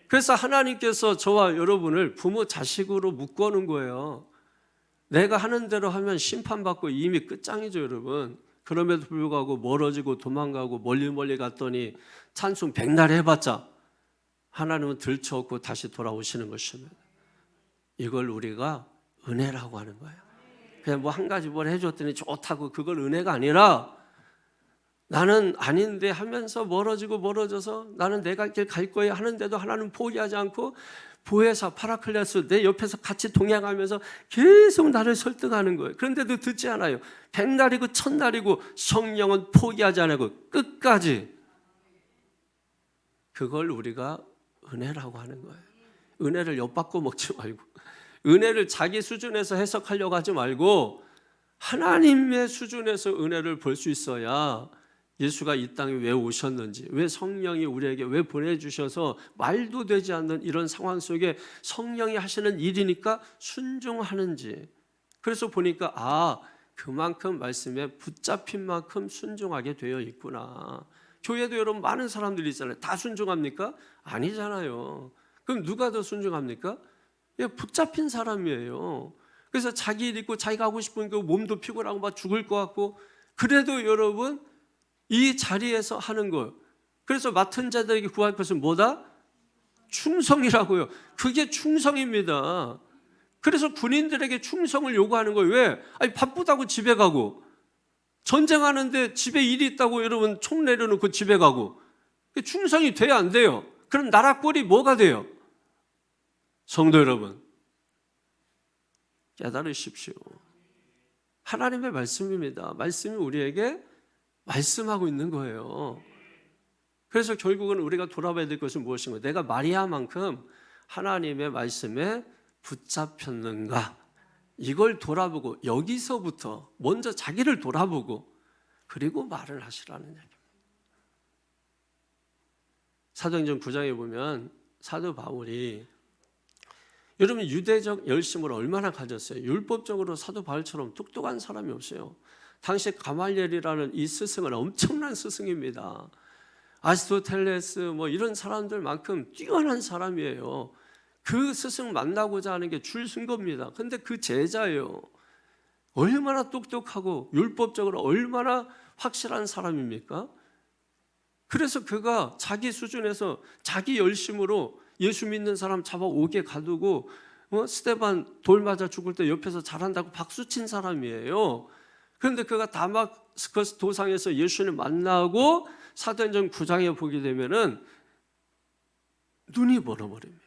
그래서 하나님께서 저와 여러분을 부모 자식으로 묶어놓은 거예요. 내가 하는 대로 하면 심판받고 이미 끝장이죠, 여러분. 그럼에도 불구하고 멀어지고 도망가고 멀리 갔더니 찬송 백날 해봤자 하나님은 들쳐업고 다시 돌아오시는 것입니다. 이걸 우리가 은혜라고 하는 거예요. 그냥 뭐 한 가지 뭘 해줬더니 좋다고 그걸 은혜가 아니라 나는 아닌데 하면서 멀어져서 나는 내가 길 갈 거야 하는데도 하나님 포기하지 않고 보혜사 파라클레스 내 옆에서 같이 동행하면서 계속 나를 설득하는 거예요. 그런데도 듣지 않아요. 백날이고 천날이고 성령은 포기하지 않고 끝까지. 그걸 우리가 은혜라고 하는 거예요. 은혜를 엿바꿔 먹지 말고 은혜를 자기 수준에서 해석하려고 하지 말고 하나님의 수준에서 은혜를 볼 수 있어야 예수가 이 땅에 왜 오셨는지, 왜 성령이 우리에게 왜 보내주셔서 말도 되지 않는 이런 상황 속에 성령이 하시는 일이니까 순종하는지. 그래서 보니까 그만큼 말씀에 붙잡힌 만큼 순종하게 되어 있구나. 교회도 여러분 많은 사람들이 있잖아요. 다 순종합니까? 아니잖아요. 그럼 누가 더 순종합니까? 붙잡힌 사람이에요. 그래서 자기 일 있고 자기가 하고 싶은 거 몸도 피곤하고 막 죽을 것 같고 그래도 여러분 이 자리에서 하는 거예요. 그래서 맡은 자들에게 구할 것은 뭐다? 충성이라고요. 그게 충성입니다. 그래서 군인들에게 충성을 요구하는 거예요. 왜? 아니 바쁘다고 집에 가고 전쟁하는데 집에 일이 있다고 여러분 총 내려놓고 집에 가고 충성이 돼야 안 돼요. 그럼 나라 꼴이 뭐가 돼요? 성도 여러분 깨달으십시오. 하나님의 말씀입니다. 말씀이 우리에게 말씀하고 있는 거예요. 그래서 결국은 우리가 돌아봐야 될 것은 무엇인가? 내가 마리아만큼 하나님의 말씀에 붙잡혔는가? 이걸 돌아보고 여기서부터 먼저 자기를 돌아보고 그리고 말을 하시라는 얘기입니다. 사도행전 9장에 보면 사도 바울이 여러분 유대적 열심을 얼마나 가졌어요? 율법적으로 사도 바울처럼 똑똑한 사람이 없어요. 당시 가말리엘이라는 이 스승은 엄청난 스승입니다. 아리스토텔레스 뭐 이런 사람들만큼 뛰어난 사람이에요. 그 스승 만나고자 하는 게 줄 쓴 겁니다. 근데 그 제자예요. 얼마나 똑똑하고 율법적으로 얼마나 확실한 사람입니까? 그래서 그가 자기 수준에서 자기 열심으로 예수 믿는 사람 잡아오게 가두고 스데반 돌 맞아 죽을 때 옆에서 잘한다고 박수친 사람이에요. 그런데 그가 다마스커스 도상에서 예수를 만나고 사도행전 9장에 보게 되면은 눈이 멀어버립니다.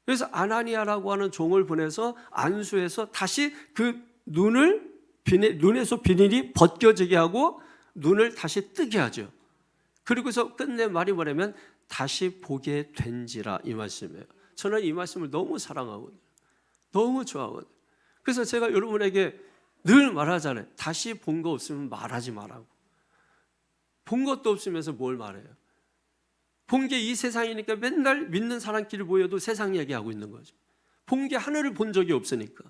그래서 아나니아라고 하는 종을 보내서 안수해서 다시 그 눈에서 비닐이 벗겨지게 하고 눈을 다시 뜨게 하죠. 그리고서 끝내 말이 뭐냐면 다시 보게 된지라 이 말씀이에요. 저는 이 말씀을 너무 사랑하거든요. 너무 좋아하거든요. 그래서 제가 여러분에게 늘 말하잖아요. 다시 본 거 없으면 말하지 말라고. 본 것도 없으면서 뭘 말해요? 본 게 이 세상이니까 맨날 믿는 사람끼리 모여도 세상 얘기하고 있는 거죠. 본 게 하늘을 본 적이 없으니까.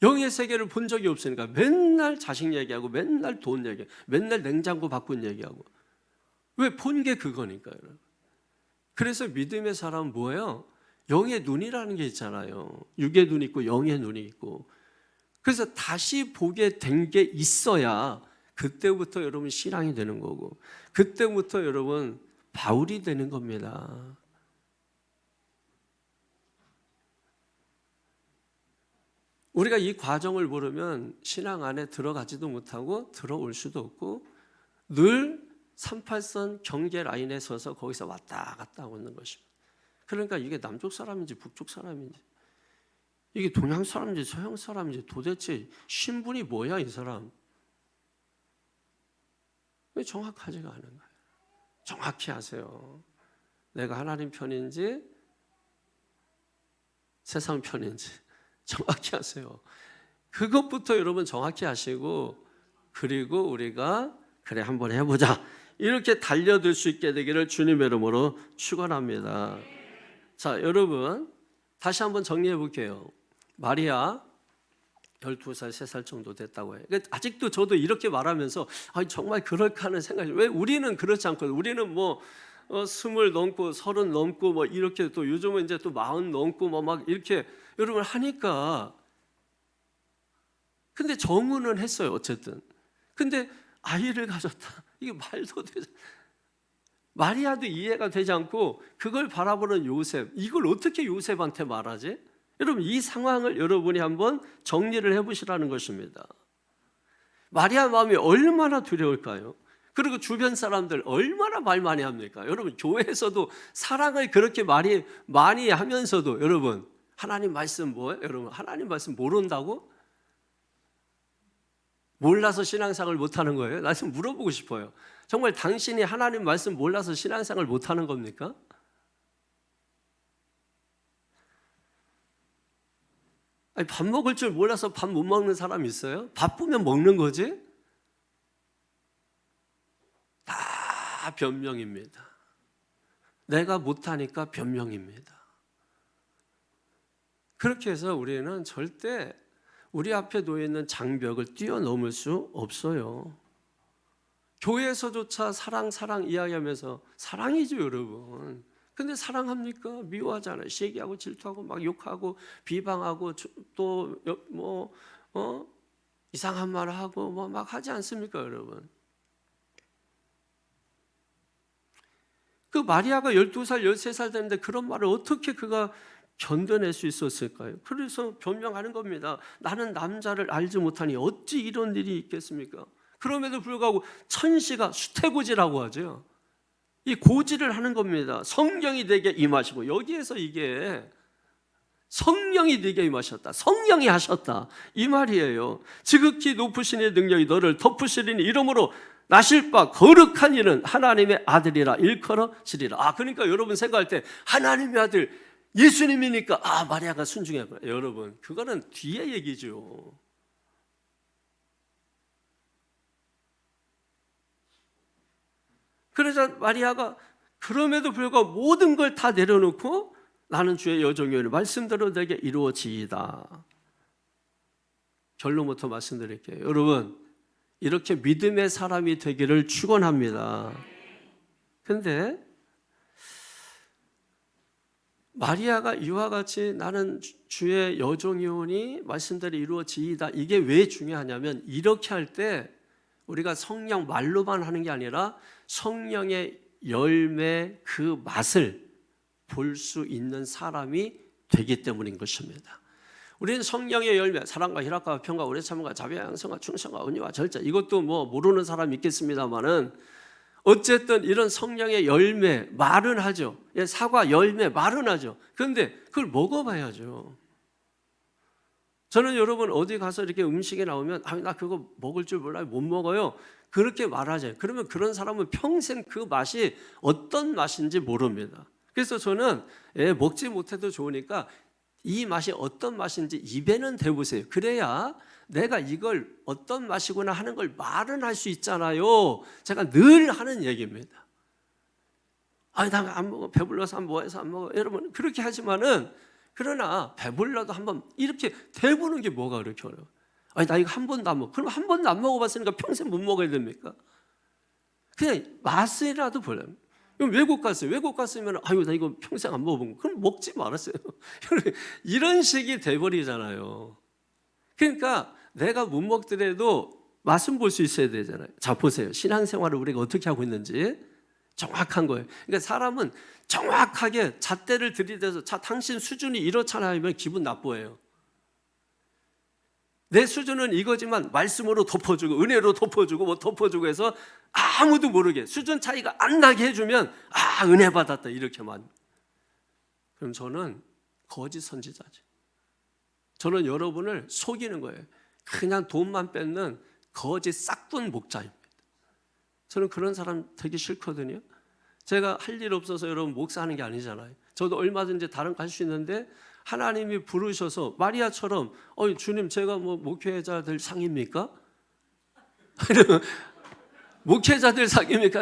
영의 세계를 본 적이 없으니까 맨날 자식 얘기하고 맨날 돈 얘기하고 맨날 냉장고 바꾼 얘기하고. 왜? 본 게 그거니까요. 그래서 믿음의 사람은 뭐예요? 영의 눈이라는 게 있잖아요. 육의 눈이 있고 영의 눈이 있고. 그래서 다시 보게 된 게 있어야 그때부터 여러분 신앙이 되는 거고 그때부터 여러분 바울이 되는 겁니다. 우리가 이 과정을 모르면 신앙 안에 들어가지도 못하고 들어올 수도 없고 늘 38선 경계 라인에 서서 거기서 왔다 갔다 하고 있는 것입니다. 그러니까 이게 남쪽 사람인지 북쪽 사람인지 이게 동양 사람인지 서양 사람인지 도대체 신분이 뭐야 이 사람? 왜 정확하지가 않은 거예요? 정확히 하세요. 내가 하나님 편인지 세상 편인지 정확히 하세요. 그것부터 여러분 정확히 하시고 그리고 우리가 그래 한번 해보자 이렇게 달려들 수 있게 되기를 주님의 이름으로 축원합니다. 자 여러분 다시 한번 정리해 볼게요. 마리아 12살, 3살 정도 됐다고 해요. 아직도 저도 이렇게 말하면서 정말 그럴까 하는 생각이, 왜 우리는 그렇지 않거든요. 우리는 뭐 20 넘고 30 넘고 뭐 이렇게, 또 요즘은 이제 또 40 넘고 뭐 막 이렇게 여러분 하니까. 근데 정혼은 했어요, 어쨌든. 근데 아이를 가졌다. 이게 말도 되지. 마리아도 이해가 되지 않고 그걸 바라보는 요셉, 이걸 어떻게 요셉한테 말하지? 여러분, 이 상황을 여러분이 한번 정리를 해보시라는 것입니다. 마리아 마음이 얼마나 두려울까요? 그리고 주변 사람들 얼마나 말 많이 합니까? 여러분, 교회에서도 사랑을 그렇게 많이 하면서도 여러분, 하나님 말씀 뭐예요? 여러분, 하나님 말씀 모른다고? 몰라서 신앙생활을 못하는 거예요? 나 지금 물어보고 싶어요. 정말 당신이 하나님 말씀 몰라서 신앙생활을 못하는 겁니까? 아니, 밥 먹을 줄 몰라서 밥 못 먹는 사람 있어요? 바쁘면 먹는 거지? 다 변명입니다. 내가 못하니까 변명입니다. 그렇게 해서 우리는 절대 우리 앞에 놓여있는 장벽을 뛰어넘을 수 없어요. 교회에서조차 사랑 이야기하면서 사랑이죠, 여러분. 근데 사랑합니까? 미워하잖아요. 시기하고 질투하고 막 욕하고 비방하고 또 뭐 이상한 말 하고 뭐 막 하지 않습니까, 여러분? 그 마리아가 12살, 13살 됐는데 그런 말을 어떻게 그가 견뎌낼 수 있었을까요? 그래서 변명하는 겁니다. 나는 남자를 알지 못하니 어찌 이런 일이 있겠습니까? 그럼에도 불구하고 천시가 수태고지라고 하죠. 이 고지를 하는 겁니다. 성령이 내게 임하시고, 여기에서 이게 성령이 내게 임하셨다, 성령이 하셨다, 이 말이에요. 지극히 높으신 이의 능력이 너를 덮으시리니 이러므로 나실 바 거룩한 이는 하나님의 아들이라 일컬어지리라. 그러니까 여러분 생각할 때 하나님의 아들 예수님이니까 마리아가 순종했구나. 여러분, 그거는 뒤의 얘기죠. 그래서 마리아가 그럼에도 불구하고 모든 걸 다 내려놓고 나는 주의 여종이오니 말씀대로 내게 이루어지이다. 결론부터 말씀드릴게요. 여러분, 이렇게 믿음의 사람이 되기를 축원합니다. 근데 마리아가 이와 같이 나는 주의 여종이오니 말씀대로 이루어지이다, 이게 왜 중요하냐면, 이렇게 할 때 우리가 성령 말로만 하는 게 아니라 성령의 열매, 그 맛을 볼 수 있는 사람이 되기 때문인 것입니다. 우리는 성령의 열매, 사랑과 희락과 평과 오래 참음과 자비와 양성과 충성과 은혜와 절제, 이것도 뭐 모르는 사람 있겠습니다만은 어쨌든 이런 성령의 열매, 말은 하죠. 사과 열매, 말은 하죠. 그런데 그걸 먹어봐야죠. 저는 여러분 어디 가서 이렇게 음식이 나오면 나 그거 먹을 줄 몰라요, 못 먹어요, 그렇게 말하잖아요. 그러면 그런 사람은 평생 그 맛이 어떤 맛인지 모릅니다. 그래서 저는 먹지 못해도 좋으니까 이 맛이 어떤 맛인지 입에는 대보세요. 그래야 내가 이걸 어떤 맛이구나 하는 걸 말은 할 수 있잖아요. 제가 늘 하는 얘기입니다. 나 안 먹어, 배불러서 안 먹어서 안 먹어. 여러분 그렇게 하지만은, 그러나 배불러도 한번 이렇게 대보는 게 뭐가 그렇게 어려워? 나 이거 한 번도 안 먹어. 그럼 한 번도 안 먹어봤으니까 평생 못 먹어야 됩니까? 그냥 맛이라도 보려면. 외국 갔어요. 외국 갔으면 나 이거 평생 안 먹어본 거. 그럼 먹지 말았어요. 이런 식이 돼버리잖아요. 그러니까 내가 못 먹더라도 맛은 볼 수 있어야 되잖아요. 자, 보세요. 신앙생활을 우리가 어떻게 하고 있는지 정확한 거예요. 그러니까 사람은 정확하게 잣대를 들이대서 당신 수준이 이렇잖아요 하면 기분 나빠해요. 내 수준은 이거지만 말씀으로 덮어주고 은혜로 덮어주고 뭐 덮어주고 해서 아무도 모르게 수준 차이가 안 나게 해주면 은혜 받았다 이렇게만. 그럼 저는 거짓 선지자죠. 저는 여러분을 속이는 거예요. 그냥 돈만 뺏는 거짓 싹돈 목자입니다. 저는 그런 사람 되기 싫거든요. 제가 할 일 없어서 여러분 목사하는 게 아니잖아요. 저도 얼마든지 다른 거 할 수 있는데 하나님이 부르셔서 마리아처럼 주님 제가 뭐 목회자들 상입니까? 목회자들 상입니까?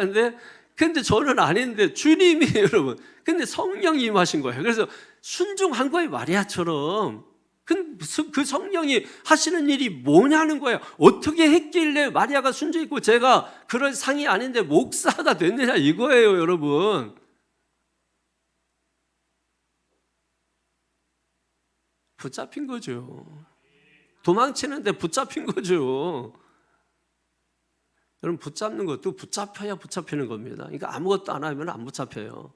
근데 저는 아닌데 주님이 여러분, 근데 성령이 임하신 거예요. 그래서 순종한 거예요, 마리아처럼. 그 성령이 하시는 일이 뭐냐는 거예요. 어떻게 했길래 마리아가 순종했고 제가 그럴 상이 아닌데 목사가 됐느냐 이거예요, 여러분. 붙잡힌 거죠. 도망치는데 붙잡힌 거죠. 여러분, 붙잡는 것도 붙잡혀야 붙잡히는 겁니다. 그러니까 아무것도 안 하면 안 붙잡혀요.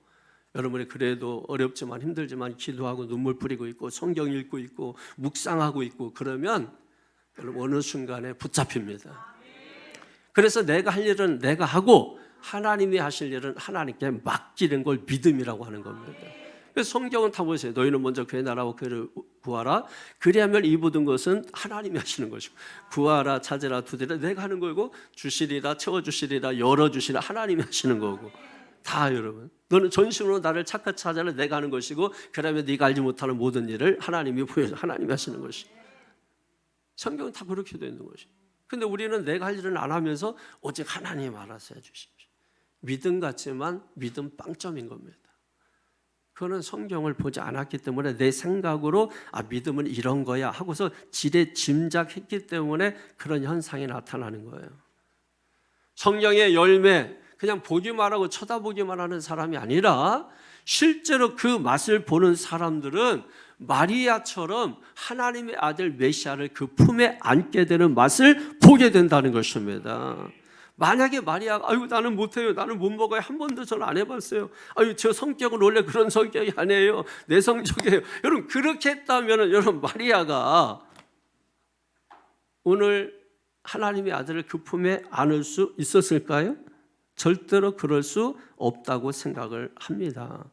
여러분이 그래도 어렵지만 힘들지만 기도하고 눈물 뿌리고 있고 성경 읽고 있고 묵상하고 있고 그러면 여러분 어느 순간에 붙잡힙니다. 그래서 내가 할 일은 내가 하고 하나님이 하실 일은 하나님께 맡기는 걸 믿음이라고 하는 겁니다. 그래서 성경은 다 보세요. 너희는 먼저 그의 나라와 그를 구하라. 그리하면 이 모든 것은 하나님이 하시는 것이고, 구하라 찾으라 두드리라 내가 하는 거고, 주시리라 채워주시리라 열어주시리라 하나님이 하시는 거고, 다 여러분 너는 전심으로 나를 찾아라 내가 하는 것이고, 그러면 네가 알지 못하는 모든 일을 하나님이 보여줘 하나님이 하시는 것이고, 성경은 다 그렇게 되어 있는 것이고, 근데 우리는 내가 할 일은 안 하면서 오직 하나님 알아서 해주십시오. 믿음 같지만 믿음 빵점인 겁니다. 그거는 성경을 보지 않았기 때문에 내 생각으로 믿음은 이런 거야 하고서 지레 짐작했기 때문에 그런 현상이 나타나는 거예요. 성령의 열매 그냥 보기만 하고 쳐다보기만 하는 사람이 아니라 실제로 그 맛을 보는 사람들은 마리아처럼 하나님의 아들 메시아를 그 품에 안게 되는 맛을 보게 된다는 것입니다. 만약에 마리아가 아유 나는 못해요, 나는 못 먹어요, 한 번도 저는 안 해봤어요, 아유 저 성격은 원래 그런 성격이 아니에요, 내 성격이에요, 여러분 그렇게 했다면 여러분 마리아가 오늘 하나님의 아들을 그 품에 안을 수 있었을까요? 절대로 그럴 수 없다고 생각을 합니다.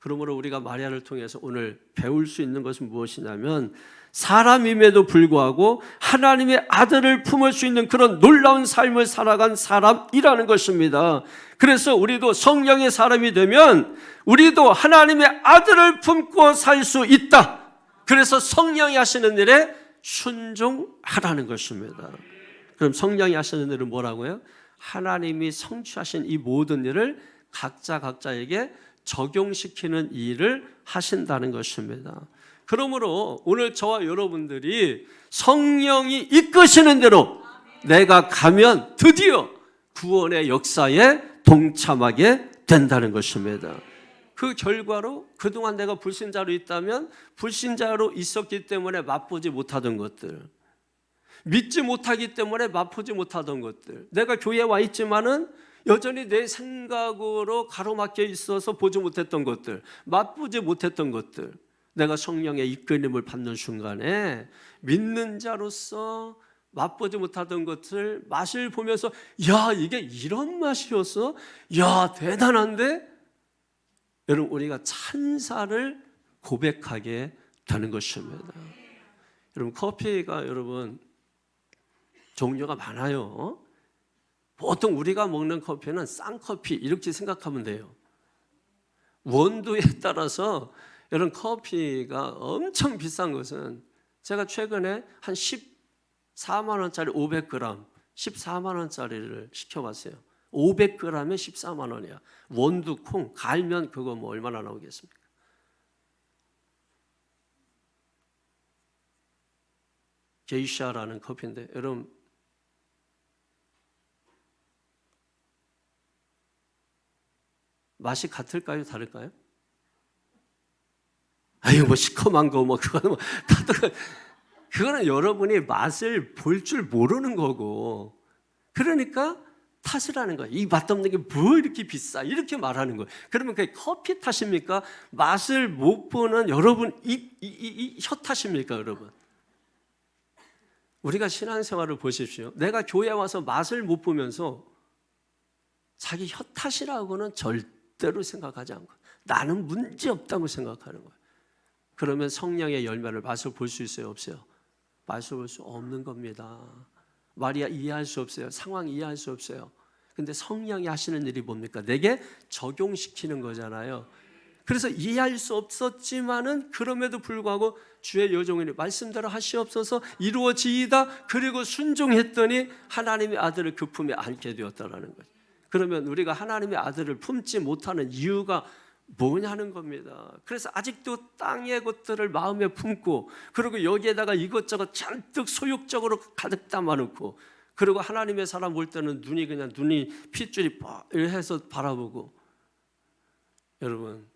그러므로 우리가 마리아를 통해서 오늘 배울 수 있는 것은 무엇이냐면 사람임에도 불구하고 하나님의 아들을 품을 수 있는 그런 놀라운 삶을 살아간 사람이라는 것입니다. 그래서 우리도 성령의 사람이 되면 우리도 하나님의 아들을 품고 살 수 있다. 그래서 성령이 하시는 일에 순종하라는 것입니다. 그럼 성령이 하시는 일은 뭐라고요? 하나님이 성취하신 이 모든 일을 각자에게 적용시키는 일을 하신다는 것입니다. 그러므로 오늘 저와 여러분들이 성령이 이끄시는 대로 내가 가면 드디어 구원의 역사에 동참하게 된다는 것입니다. 그 결과로 그동안 내가 불신자로 있다면 불신자로 있었기 때문에 맛보지 못하던 것들, 믿지 못하기 때문에 맛보지 못하던 것들, 내가 교회에 와 있지만은 여전히 내 생각으로 가로막혀 있어서 보지 못했던 것들, 맛보지 못했던 것들, 내가 성령의 이끌림을 받는 순간에 믿는 자로서 맛보지 못하던 것을 맛을 보면서 야 이게 이런 맛이었어? 야 대단한데? 여러분 우리가 찬사를 고백하게 되는 것입니다. 여러분 커피가 여러분 종류가 많아요. 보통 우리가 먹는 커피는 쌍커피 이렇게 생각하면 돼요. 원두에 따라서 여러분 커피가 엄청 비싼 것은 제가 최근에 한 14만 원짜리 500g 14만 원짜리를 시켜봤어요. 500g에 14만 원이야. 원두 콩 갈면 그거 뭐 얼마나 나오겠습니까? 게이샤라는 커피인데 여러분 맛이 같을까요? 다를까요? 아유 뭐 시커먼 거 뭐 그거는 뭐 그거는 여러분이 맛을 볼 줄 모르는 거고, 그러니까 탓을 하는 거예요. 이 맛없는 게 뭐 이렇게 비싸 이렇게 말하는 거예요. 그러면 그게 커피 탓입니까? 맛을 못 보는 여러분 혀 탓입니까? 여러분 우리가 신앙생활을 보십시오. 내가 교회에 와서 맛을 못 보면서 자기 혀 탓이라고는 절대로 생각하지 않고 나는 문제없다고 생각하는 거예요. 그러면 성령의 열매를 맛을 볼 수 있어요? 없어요? 맛을 볼 수 없는 겁니다. 마리아 이해할 수 없어요. 상황 이해할 수 없어요. 근데 성령이 하시는 일이 뭡니까? 내게 적용시키는 거잖아요. 그래서 이해할 수 없었지만은 그럼에도 불구하고 주의 여종이니 말씀대로 하시옵소서 이루어지이다. 그리고 순종했더니 하나님의 아들을 그 품에 안게 되었다라는 거죠. 그러면 우리가 하나님의 아들을 품지 못하는 이유가 뭐냐는 겁니다. 그래서 아직도 땅의 것들을 마음에 품고, 그리고 여기에다가 이것저것 잔뜩 소욕적으로 가득 담아놓고, 그리고 하나님의 사람 볼 때는 눈이 핏줄이 해서 바라보고. 여러분,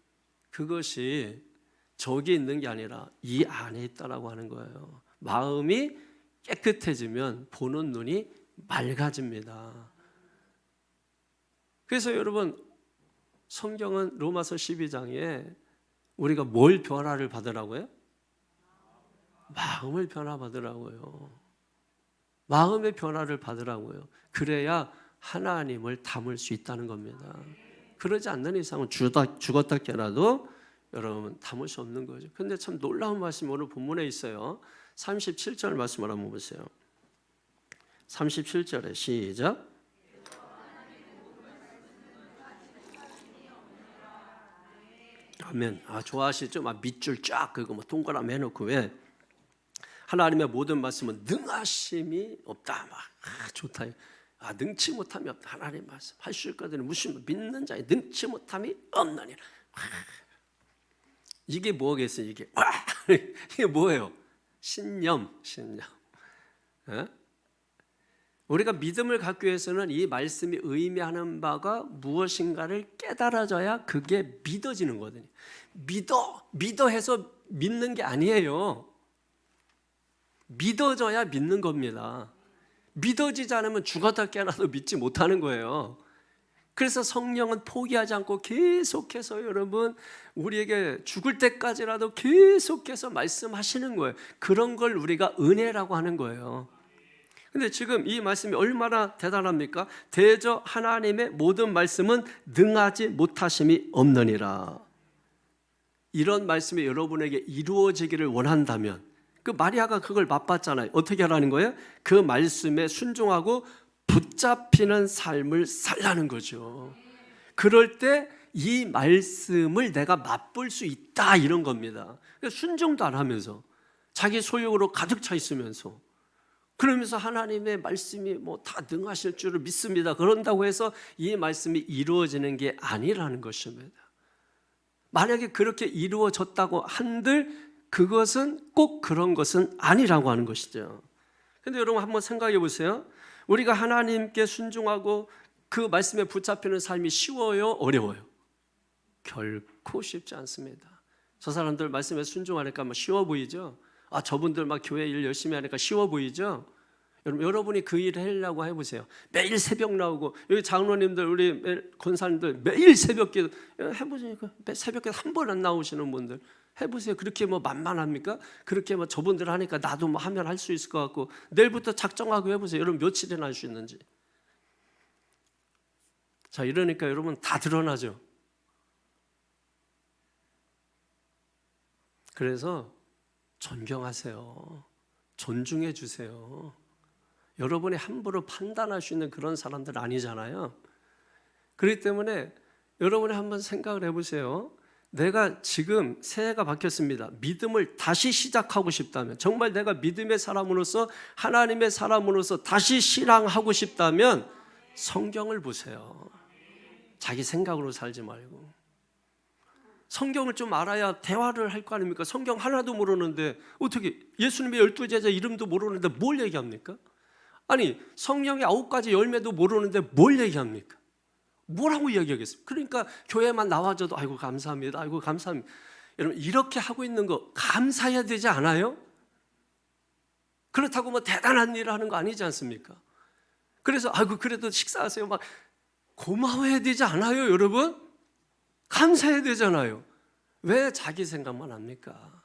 그것이 저기 있는 게 아니라 이 안에 있다라고 하는 거예요. 마음이 깨끗해지면 보는 눈이 맑아집니다. 그래서 여러분, 성경은 로마서 12장에 우리가 뭘 변화를 받으라고요? 마음을 변화받으라고요. 마음의 변화를 받으라고요. 그래야 하나님을 담을 수 있다는 겁니다. 그러지 않는 이상은 죽었다 깨라도 여러분 담을 수 없는 거죠. 그런데 참 놀라운 말씀이 오늘 본문에 있어요. 37절 말씀을 한번 보세요. 37절에 시작. 아멘. 좋아하시죠? 밑줄 쫙 그거 동그라미 해놓고, 왜? 하나님의 모든 말씀은 능하심이 없다. 좋다. 능치 못함이 없다. 하나님 말씀 하실 것들은 무슨 믿는 자의 능치 못함이 없느니라. 이게 뭐겠어요? 이게 뭐예요? 신념. 에? 우리가 믿음을 갖기 위해서는 이 말씀이 의미하는 바가 무엇인가를 깨달아져야 그게 믿어지는 거거든요. 믿어 해서 믿는 게 아니에요. 믿어져야 믿는 겁니다. 믿어지지 않으면 죽었다 깨어나도 믿지 못하는 거예요. 그래서 성령은 포기하지 않고 계속해서 여러분 우리에게 죽을 때까지라도 계속해서 말씀하시는 거예요. 그런 걸 우리가 은혜라고 하는 거예요. 근데 지금 이 말씀이 얼마나 대단합니까? 대저 하나님의 모든 말씀은 능하지 못하심이 없느니라. 이런 말씀이 여러분에게 이루어지기를 원한다면, 그 마리아가 그걸 맛봤잖아요. 어떻게 하라는 거예요? 그 말씀에 순종하고 붙잡히는 삶을 살라는 거죠. 그럴 때 이 말씀을 내가 맛볼 수 있다, 이런 겁니다. 순종도 안 하면서 자기 소욕으로 가득 차 있으면서, 그러면서 하나님의 말씀이 다 능하실 줄을 믿습니다, 그런다고 해서 이 말씀이 이루어지는 게 아니라는 것입니다. 만약에 그렇게 이루어졌다고 한들 그것은 꼭 그런 것은 아니라고 하는 것이죠. 그런데 여러분 한번 생각해 보세요. 우리가 하나님께 순종하고 그 말씀에 붙잡히는 삶이 쉬워요? 어려워요? 결코 쉽지 않습니다. 저 사람들 말씀에 순종하니까 쉬워 보이죠? 저분들 교회 일 열심히 하니까 쉬워 보이죠? 여러분이 그 일을 하려고 해보세요. 매일 새벽 나오고, 여기 장로님들, 우리 권사님들 매일 새벽 기도 해보세요. 새벽 기도 한 번 안 나오시는 분들 해보세요. 그렇게 만만합니까? 그렇게 저분들 하니까 나도 하면 할 수 있을 것 같고, 내일부터 작정하고 해보세요. 여러분 며칠이나 할 수 있는지. 자, 이러니까 여러분 다 드러나죠. 그래서 존경하세요. 존중해 주세요. 여러분이 함부로 판단할 수 있는 그런 사람들 아니잖아요. 그렇기 때문에 여러분이 한번 생각을 해보세요. 내가 지금 새해가 바뀌었습니다. 믿음을 다시 시작하고 싶다면, 정말 내가 믿음의 사람으로서 하나님의 사람으로서 다시 신앙하고 싶다면 성경을 보세요. 자기 생각으로 살지 말고. 성경을 좀 알아야 대화를 할 거 아닙니까? 성경 하나도 모르는데 어떻게 예수님의 12제자 이름도 모르는데 뭘 얘기합니까? 아니, 성령의 9가지 열매도 모르는데 뭘 얘기합니까? 뭐라고 이야기하겠습니까? 그러니까 교회만 나와줘도 아이고 감사합니다, 아이고 감사합니다. 여러분 이렇게 하고 있는 거 감사해야 되지 않아요? 그렇다고 대단한 일을 하는 거 아니지 않습니까? 그래서 아이고 그래도 식사하세요 고마워해야 되지 않아요, 여러분? 감사해야 되잖아요. 왜 자기 생각만 합니까?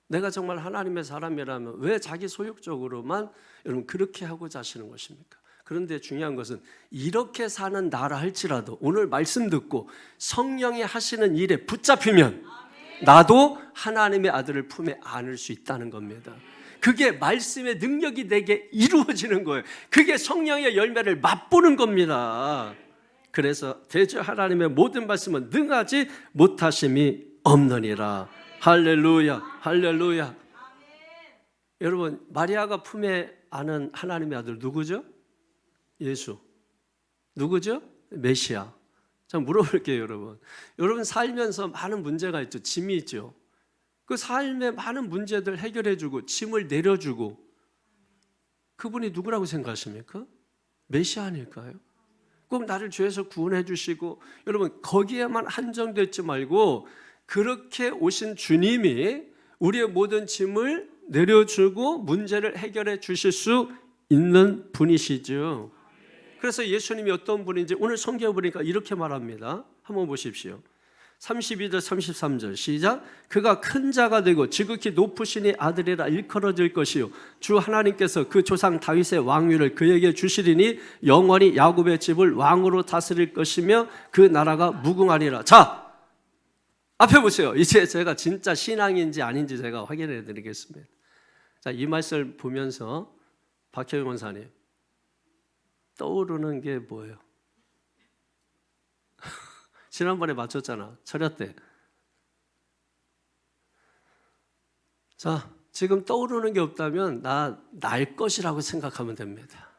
내가 정말 하나님의 사람이라면 왜 자기 소욕적으로만 여러분 그렇게 하고자 하시는 것입니까? 그런데 중요한 것은 이렇게 사는 나라 할지라도 오늘 말씀 듣고 성령이 하시는 일에 붙잡히면 나도 하나님의 아들을 품에 안을 수 있다는 겁니다. 그게 말씀의 능력이 내게 이루어지는 거예요. 그게 성령의 열매를 맛보는 겁니다. 그래서 대저 하나님의 모든 말씀은 능하지 못하심이 없느니라. 할렐루야, 할렐루야. 여러분 마리아가 품에 안은 하나님의 아들 누구죠? 예수. 누구죠? 메시아. 자, 물어볼게요, 여러분. 여러분 살면서 많은 문제가 있죠. 짐이 있죠. 그 삶의 많은 문제들 해결해주고 짐을 내려주고 그분이 누구라고 생각하십니까? 메시아 아닐까요? 꼭 나를 죄에서 구원해 주시고, 여러분 거기에만 한정되지 말고 그렇게 오신 주님이 우리의 모든 짐을 내려주고 문제를 해결해 주실 수 있는 분이시죠. 그래서 예수님이 어떤 분인지 오늘 성경에 보니까 이렇게 말합니다. 한번 보십시오. 32절 33절 시작. 그가 큰 자가 되고 지극히 높으시니 아들이라 일컬어질 것이요 주 하나님께서 그 조상 다윗의 왕위를 그에게 주시리니 영원히 야곱의 집을 왕으로 다스릴 것이며 그 나라가 무궁하리라. 자, 앞에 보세요. 이제 제가 진짜 신앙인지 아닌지 제가 확인해 드리겠습니다. 자, 이 말씀을 보면서 박혜영 원사님 떠오르는 게 뭐예요? 지난번에 맞췄잖아. 철야 때. 자, 지금 떠오르는 게 없다면 날 것이라고 생각하면 됩니다.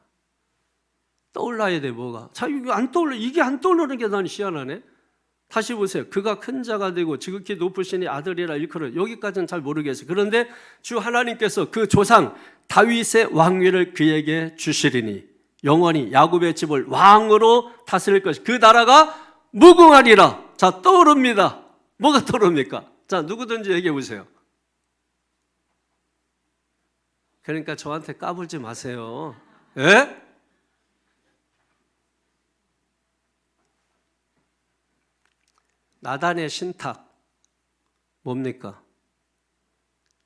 떠올라야 돼, 뭐가. 자, 이게 안 떠오르는 게 난 희한하네. 다시 보세요. 그가 큰 자가 되고 지극히 높으시니 아들이라 일컬어. 여기까지는 잘 모르겠어요. 그런데 주 하나님께서 그 조상 다윗의 왕위를 그에게 주시리니 영원히 야곱의 집을 왕으로 다스릴 것이 그 나라가 무궁하리라. 자, 떠오릅니다. 뭐가 떠오릅니까? 자, 누구든지 얘기해 보세요. 그러니까 저한테 까불지 마세요. 예? 나단의 신탁 뭡니까?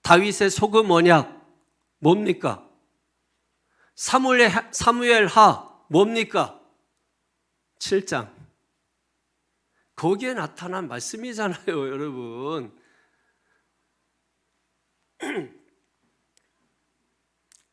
다윗의 소금 언약 뭡니까? 사무엘하 뭡니까? 7장. 거기에 나타난 말씀이잖아요, 여러분.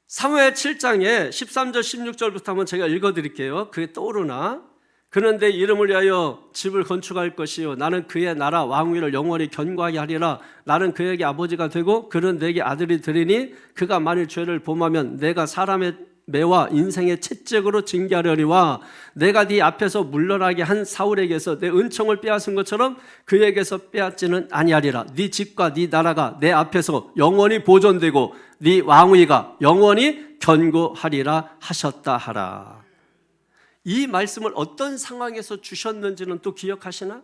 사무엘 7장에 13절 16절부터 한번 제가 읽어드릴게요. 그게 떠오르나? 그는 내 이름을 위하여 집을 건축할 것이요 나는 그의 나라 왕위를 영원히 견고하게 하리라. 나는 그에게 아버지가 되고 그는 내게 아들이 되리니 그가 만일 죄를 범하면 내가 사람의 매와 인생의 채찍으로 징계하려니와 내가 네 앞에서 물러나게 한 사울에게서 내 은총을 빼앗은 것처럼 그에게서 빼앗지는 아니하리라. 네 집과 네 나라가 내 앞에서 영원히 보존되고 네 왕위가 영원히 견고하리라 하셨다 하라. 이 말씀을 어떤 상황에서 주셨는지는 또 기억하시나?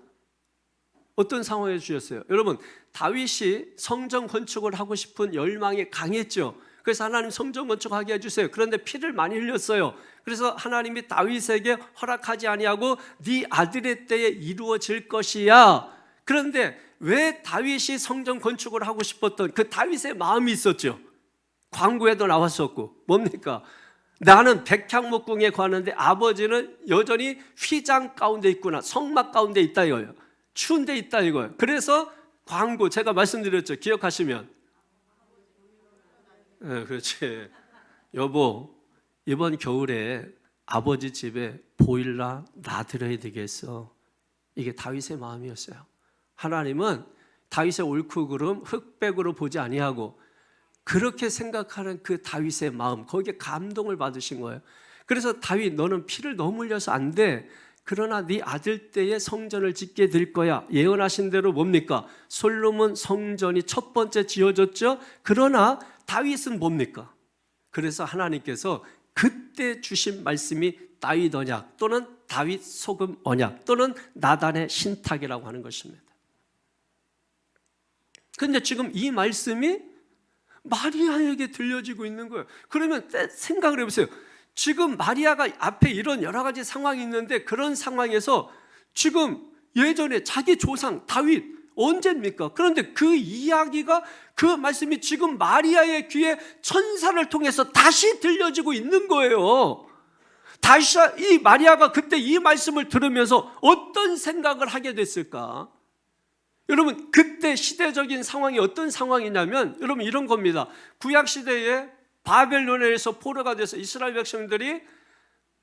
어떤 상황에서 주셨어요? 여러분, 다윗이 성전 건축을 하고 싶은 열망이 강했죠. 그래서 하나님 성전 건축하게 해주세요. 그런데 피를 많이 흘렸어요. 그래서 하나님이 다윗에게 허락하지 아니하고 네 아들의 때에 이루어질 것이야. 그런데 왜 다윗이 성전 건축을 하고 싶었던 그 다윗의 마음이 있었죠. 광고에도 나왔었고 뭡니까? 나는 백향목궁에 가는데 아버지는 여전히 휘장 가운데 있구나. 성막 가운데 있다 이거예요. 추운 데 있다 이거예요. 그래서 광고 제가 말씀드렸죠. 기억하시면. 네, 그렇지. 여보, 이번 겨울에 아버지 집에 보일러 놔드려야 되겠어. 이게 다윗의 마음이었어요. 하나님은 다윗의 옳고 그름 흑백으로 보지 아니하고 그렇게 생각하는 그 다윗의 마음, 거기에 감동을 받으신 거예요. 그래서 다윗, 너는 피를 너무 흘려서 안 돼. 그러나 네 아들 때에 성전을 짓게 될 거야. 예언하신 대로 뭡니까? 솔로몬 성전이 첫 번째 지어졌죠. 그러나 다윗은 뭡니까? 그래서 하나님께서 그때 주신 말씀이 다윗 언약 또는 다윗 소금 언약 또는 나단의 신탁이라고 하는 것입니다. 그런데 지금 이 말씀이 마리아에게 들려지고 있는 거예요. 그러면 생각을 해보세요. 지금 마리아가 앞에 이런 여러 가지 상황이 있는데 그런 상황에서 지금 예전에 자기 조상 다윗 언제입니까? 그런데 그 이야기가 그 말씀이 지금 마리아의 귀에 천사를 통해서 다시 들려지고 있는 거예요. 다시 이 마리아가 그때 이 말씀을 들으면서 어떤 생각을 하게 됐을까? 여러분, 그때 시대적인 상황이 어떤 상황이냐면 여러분 이런 겁니다. 구약 시대에 바벨론에서 포로가 돼서 이스라엘 백성들이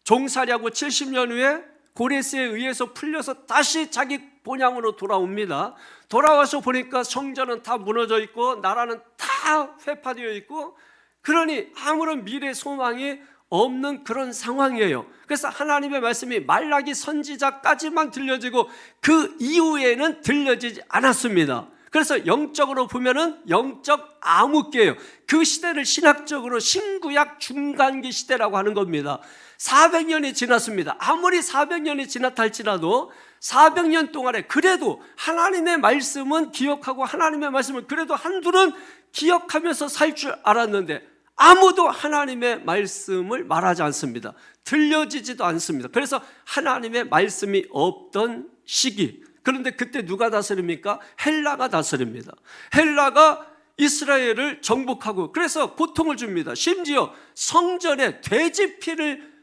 종살이하고 70년 후에 고레스에 의해서 풀려서 다시 자기 본향으로 돌아옵니다. 돌아와서 보니까 성전은 다 무너져 있고 나라는 다 회파되어 있고 그러니 아무런 미래 소망이 없는 그런 상황이에요. 그래서 하나님의 말씀이 말라기 선지자까지만 들려지고 그 이후에는 들려지지 않았습니다. 그래서 영적으로 보면은 영적 암흑기예요. 그 시대를 신학적으로 신구약 중간기 시대라고 하는 겁니다. 400년이 지났습니다. 아무리 400년이 지났다 할지라도 400년 동안에 그래도 하나님의 말씀은 기억하고 하나님의 말씀을 그래도 한둘은 기억하면서 살 줄 알았는데 아무도 하나님의 말씀을 말하지 않습니다. 들려지지도 않습니다. 그래서 하나님의 말씀이 없던 시기. 그런데 그때 누가 다스립니까? 헬라가 다스립니다. 헬라가 이스라엘을 정복하고 그래서 고통을 줍니다. 심지어 성전에 돼지 피를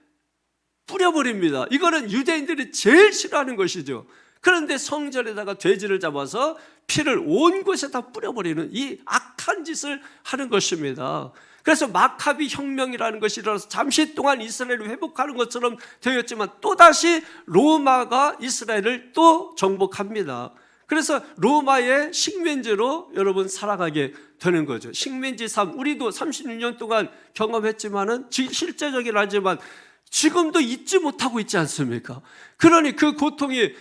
뿌려버립니다. 이거는 유대인들이 제일 싫어하는 것이죠. 그런데 성전에다가 돼지를 잡아서 피를 온 곳에 다 뿌려버리는 이 악한 짓을 하는 것입니다. 그래서 마카비 혁명이라는 것이 일어나서 잠시 동안 이스라엘을 회복하는 것처럼 되었지만 또다시 로마가 이스라엘을 또 정복합니다. 그래서 로마의 식민지로 여러분 살아가게 되는 거죠. 식민지 삶, 우리도 36년 동안 경험했지만은 실제적이긴 하지만 지금도 잊지 못하고 있지 않습니까? 그러니 그 고통이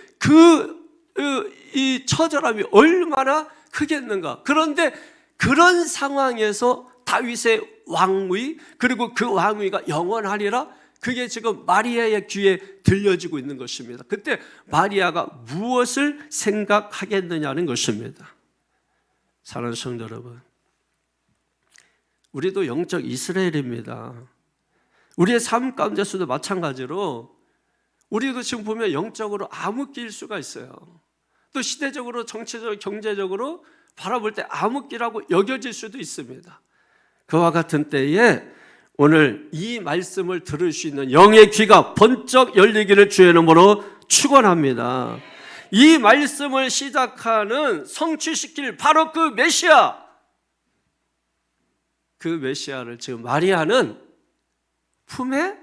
이 처절함이 얼마나 크겠는가. 그런데 그런 상황에서 다윗의 왕위 그리고 그 왕위가 영원하리라, 그게 지금 마리아의 귀에 들려지고 있는 것입니다. 그때 마리아가 무엇을 생각하겠느냐는 것입니다. 사랑하는 성도 여러분, 우리도 영적 이스라엘입니다. 우리의 삶 가운데서도 마찬가지로 우리도 지금 보면 영적으로 암흑기일 수가 있어요. 또 시대적으로 정치적으로 경제적으로 바라볼 때 암흑기라고 여겨질 수도 있습니다. 그와 같은 때에 오늘 이 말씀을 들을 수 있는 영의 귀가 번쩍 열리기를 주의 이름으로 축원합니다. 이 말씀을 시작하는 성취시킬 바로 그 메시아, 그 메시아를 지금 마리아는 품에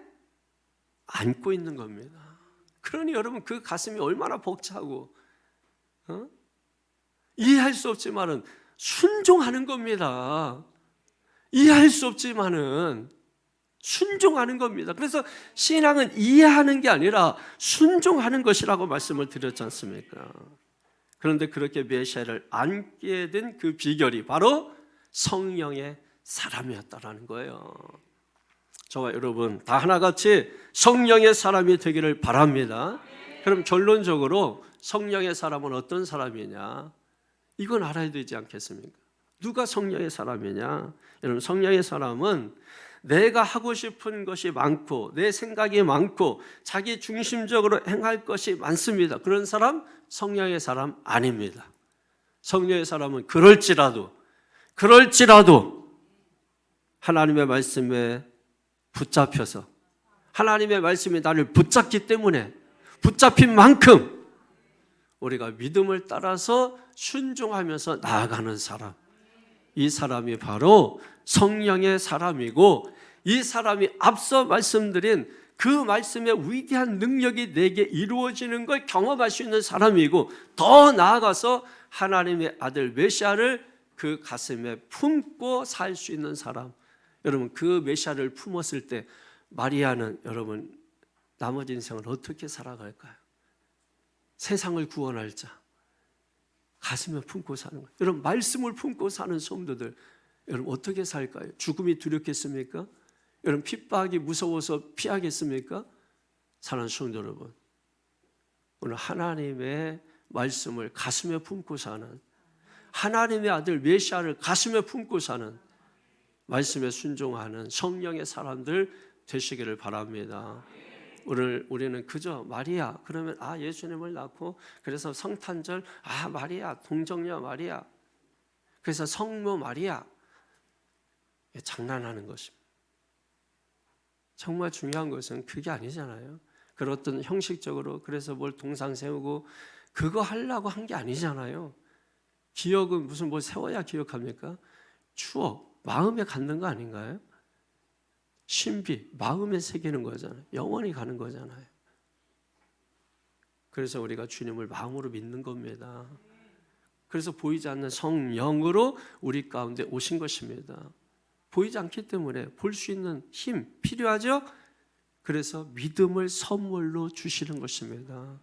안고 있는 겁니다. 그러니 여러분 그 가슴이 얼마나 벅차고 이해할 수 없지만은 순종하는 겁니다. 이해할 수 없지만은 순종하는 겁니다. 그래서 신앙은 이해하는 게 아니라 순종하는 것이라고 말씀을 드렸지 않습니까? 그런데 그렇게 메시아를 안게 된 그 비결이 바로 성령의 사람이었다라는 거예요. 저와 여러분 다 하나같이 성령의 사람이 되기를 바랍니다. 그럼 결론적으로 성령의 사람은 어떤 사람이냐? 이건 알아야 되지 않겠습니까? 누가 성령의 사람이냐? 여러분, 성령의 사람은 내가 하고 싶은 것이 많고 내 생각이 많고 자기 중심적으로 행할 것이 많습니다. 그런 사람 성령의 사람 아닙니다. 성령의 사람은 그럴지라도 하나님의 말씀에 붙잡혀서 하나님의 말씀이 나를 붙잡기 때문에 붙잡힌 만큼 우리가 믿음을 따라서 순종하면서 나아가는 사람, 이 사람이 바로 성령의 사람이고, 이 사람이 앞서 말씀드린 그 말씀의 위대한 능력이 내게 이루어지는 걸 경험할 수 있는 사람이고, 더 나아가서 하나님의 아들 메시아를 그 가슴에 품고 살 수 있는 사람. 여러분, 그 메시아를 품었을 때 마리아는 여러분 나머지 인생을 어떻게 살아갈까요? 세상을 구원할 자, 가슴에 품고 사는 거예요. 여러분, 말씀을 품고 사는 성도들 여러분 어떻게 살까요? 죽음이 두렵겠습니까? 여러분, 핍박이 무서워서 피하겠습니까? 사랑하는 성도 여러분, 오늘 하나님의 말씀을 가슴에 품고 사는, 하나님의 아들 메시아를 가슴에 품고 사는, 말씀에 순종하는 성령의 사람들 되시기를 바랍니다. 오늘 우리는 그저 마리아 그러면 예수님을 낳고 그래서 성탄절 마리아, 동정녀 마리아, 그래서 성모 마리아, 장난하는 것입니다. 정말 중요한 것은 그게 아니잖아요. 그런 어떤 형식적으로 그래서 뭘 동상 세우고 그거 하려고 한 게 아니잖아요. 기억은 무슨 뭘 세워야 기억합니까? 추억, 마음에 갖는 거 아닌가요? 신비, 마음에 새기는 거잖아요. 영원히 가는 거잖아요. 그래서 우리가 주님을 마음으로 믿는 겁니다. 그래서 보이지 않는 성령으로 우리 가운데 오신 것입니다. 보이지 않기 때문에 볼 수 있는 힘 필요하죠? 그래서 믿음을 선물로 주시는 것입니다.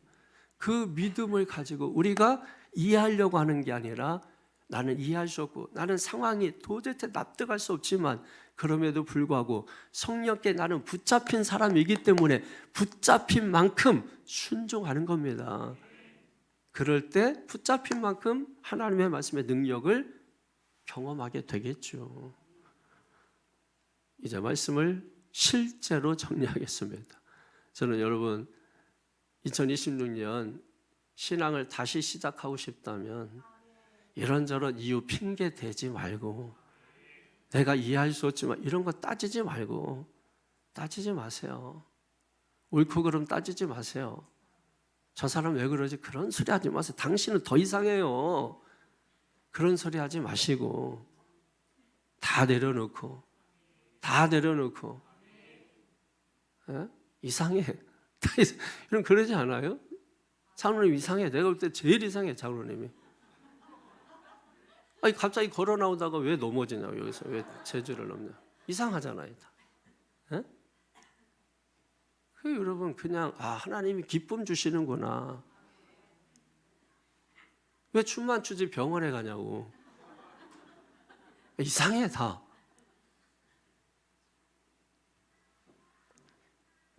그 믿음을 가지고 우리가 이해하려고 하는 게 아니라 나는 이해할 수 없고 나는 상황이 도대체 납득할 수 없지만 그럼에도 불구하고 성령께 나는 붙잡힌 사람이기 때문에 붙잡힌 만큼 순종하는 겁니다. 그럴 때 붙잡힌 만큼 하나님의 말씀의 능력을 경험하게 되겠죠. 이제 말씀을 실제로 정리하겠습니다. 저는 여러분 2026년 신앙을 다시 시작하고 싶다면 이런저런 이유 핑계 대지 말고 내가 이해할 수 없지만 이런 거 따지지 말고 따지지 마세요. 옳고 그름 따지지 마세요. 저 사람 왜 그러지? 그런 소리 하지 마세요. 당신은 더 이상해요. 그런 소리 하지 마시고 다 내려놓고 에? 이상해. 이런 그러지 않아요? 장로님 이상해. 내가 볼 때 제일 이상해 장로님이. 아니 갑자기 걸어 나오다가 왜 넘어지냐고 여기서 왜 제주를 넘냐? 이상하잖아요. 에? 그 여러분 그냥 하나님이 기쁨 주시는구나. 왜 춤만 추지 병원에 가냐고. 이상해 다.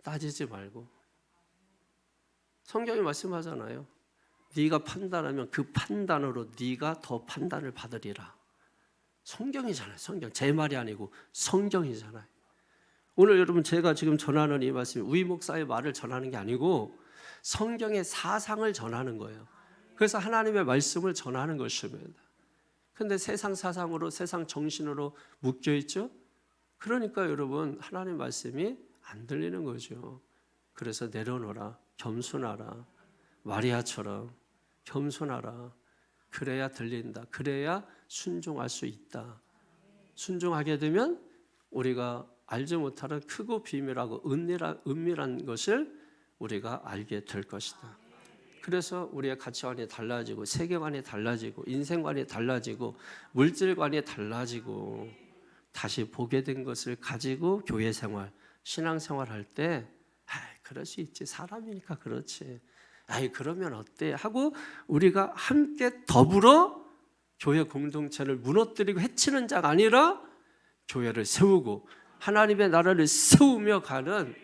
따지지 말고. 성경이 말씀하잖아요. 네가 판단하면 그 판단으로 네가 더 판단을 받으리라. 성경이잖아요. 성경. 제 말이 아니고 성경이잖아요. 오늘 여러분 제가 지금 전하는 이 말씀이 우리 목사의 말을 전하는 게 아니고 성경의 사상을 전하는 거예요. 그래서 하나님의 말씀을 전하는 것입니다. 그런데 세상 사상으로 세상 정신으로 묶여 있죠. 그러니까 여러분 하나님 말씀이 안 들리는 거죠. 그래서 내려놓아라. 겸손하라. 마리아처럼 겸손하라. 그래야 들린다. 그래야 순종할 수 있다. 순종하게 되면 우리가 알지 못하는 크고 비밀하고 은밀한 것을 우리가 알게 될 것이다. 그래서 우리의 가치관이 달라지고 세계관이 달라지고 인생관이 달라지고 물질관이 달라지고 다시 보게 된 것을 가지고 교회 생활, 신앙생활 할 때 그럴 수 있지. 사람이니까 그렇지. 그러면 어때? 하고 우리가 함께 더불어 교회 공동체를 무너뜨리고 해치는 자가 아니라 교회를 세우고 하나님의 나라를 세우며 가는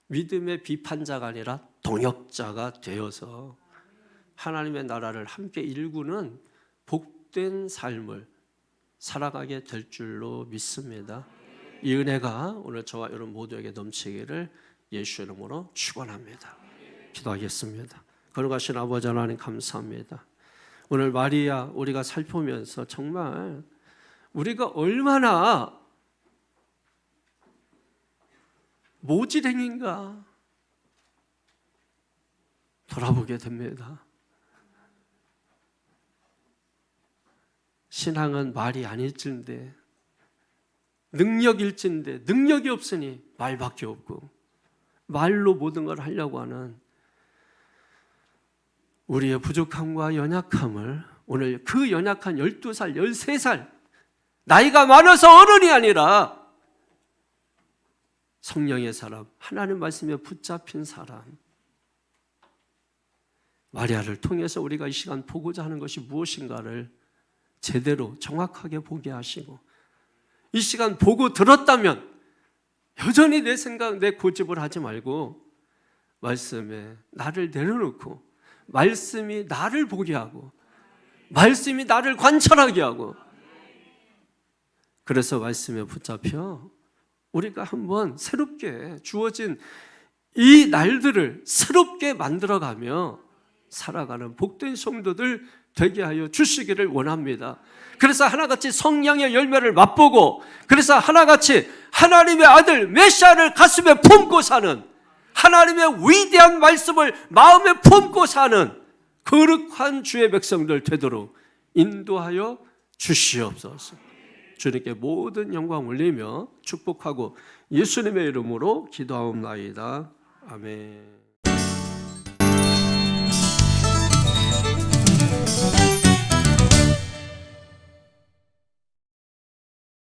믿음의 비판자가 아니라 동역자가 되어서 하나님의 나라를 함께 일구는 복된 삶을 살아가게 될 줄로 믿습니다. 이 은혜가 오늘 저와 여러분 모두에게 넘치기를 예수 이름으로 축원합니다. 기도하겠습니다. 거룩하신 아버지 하나님 감사합니다. 오늘 마리아 우리가 살펴보면서 정말 우리가 얼마나 모지랭인가 돌아보게 됩니다. 신앙은 말이 아닐진데 능력일진데 능력이 없으니 말밖에 없고 말로 모든 걸 하려고 하는 우리의 부족함과 연약함을 오늘 그 연약한 12살, 13살 나이가 많아서 어른이 아니라 성령의 사람, 하나님 말씀에 붙잡힌 사람 마리아를 통해서 우리가 이 시간 보고자 하는 것이 무엇인가를 제대로 정확하게 보게 하시고 이 시간 보고 들었다면 여전히 내 생각, 내 고집을 하지 말고 말씀에 나를 내려놓고 말씀이 나를 보게 하고 말씀이 나를 관찰하게 하고 그래서 말씀에 붙잡혀 우리가 한번 새롭게 주어진 이 날들을 새롭게 만들어가며 살아가는 복된 성도들 되게 하여 주시기를 원합니다. 그래서 하나같이 성령의 열매를 맛보고 그래서 하나같이 하나님의 아들 메시아를 가슴에 품고 사는 하나님의 위대한 말씀을 마음에 품고 사는 거룩한 주의 백성들 되도록 인도하여 주시옵소서. 주님께 모든 영광 올리며 축복하고 예수님의 이름으로 기도하옵나이다. 아멘.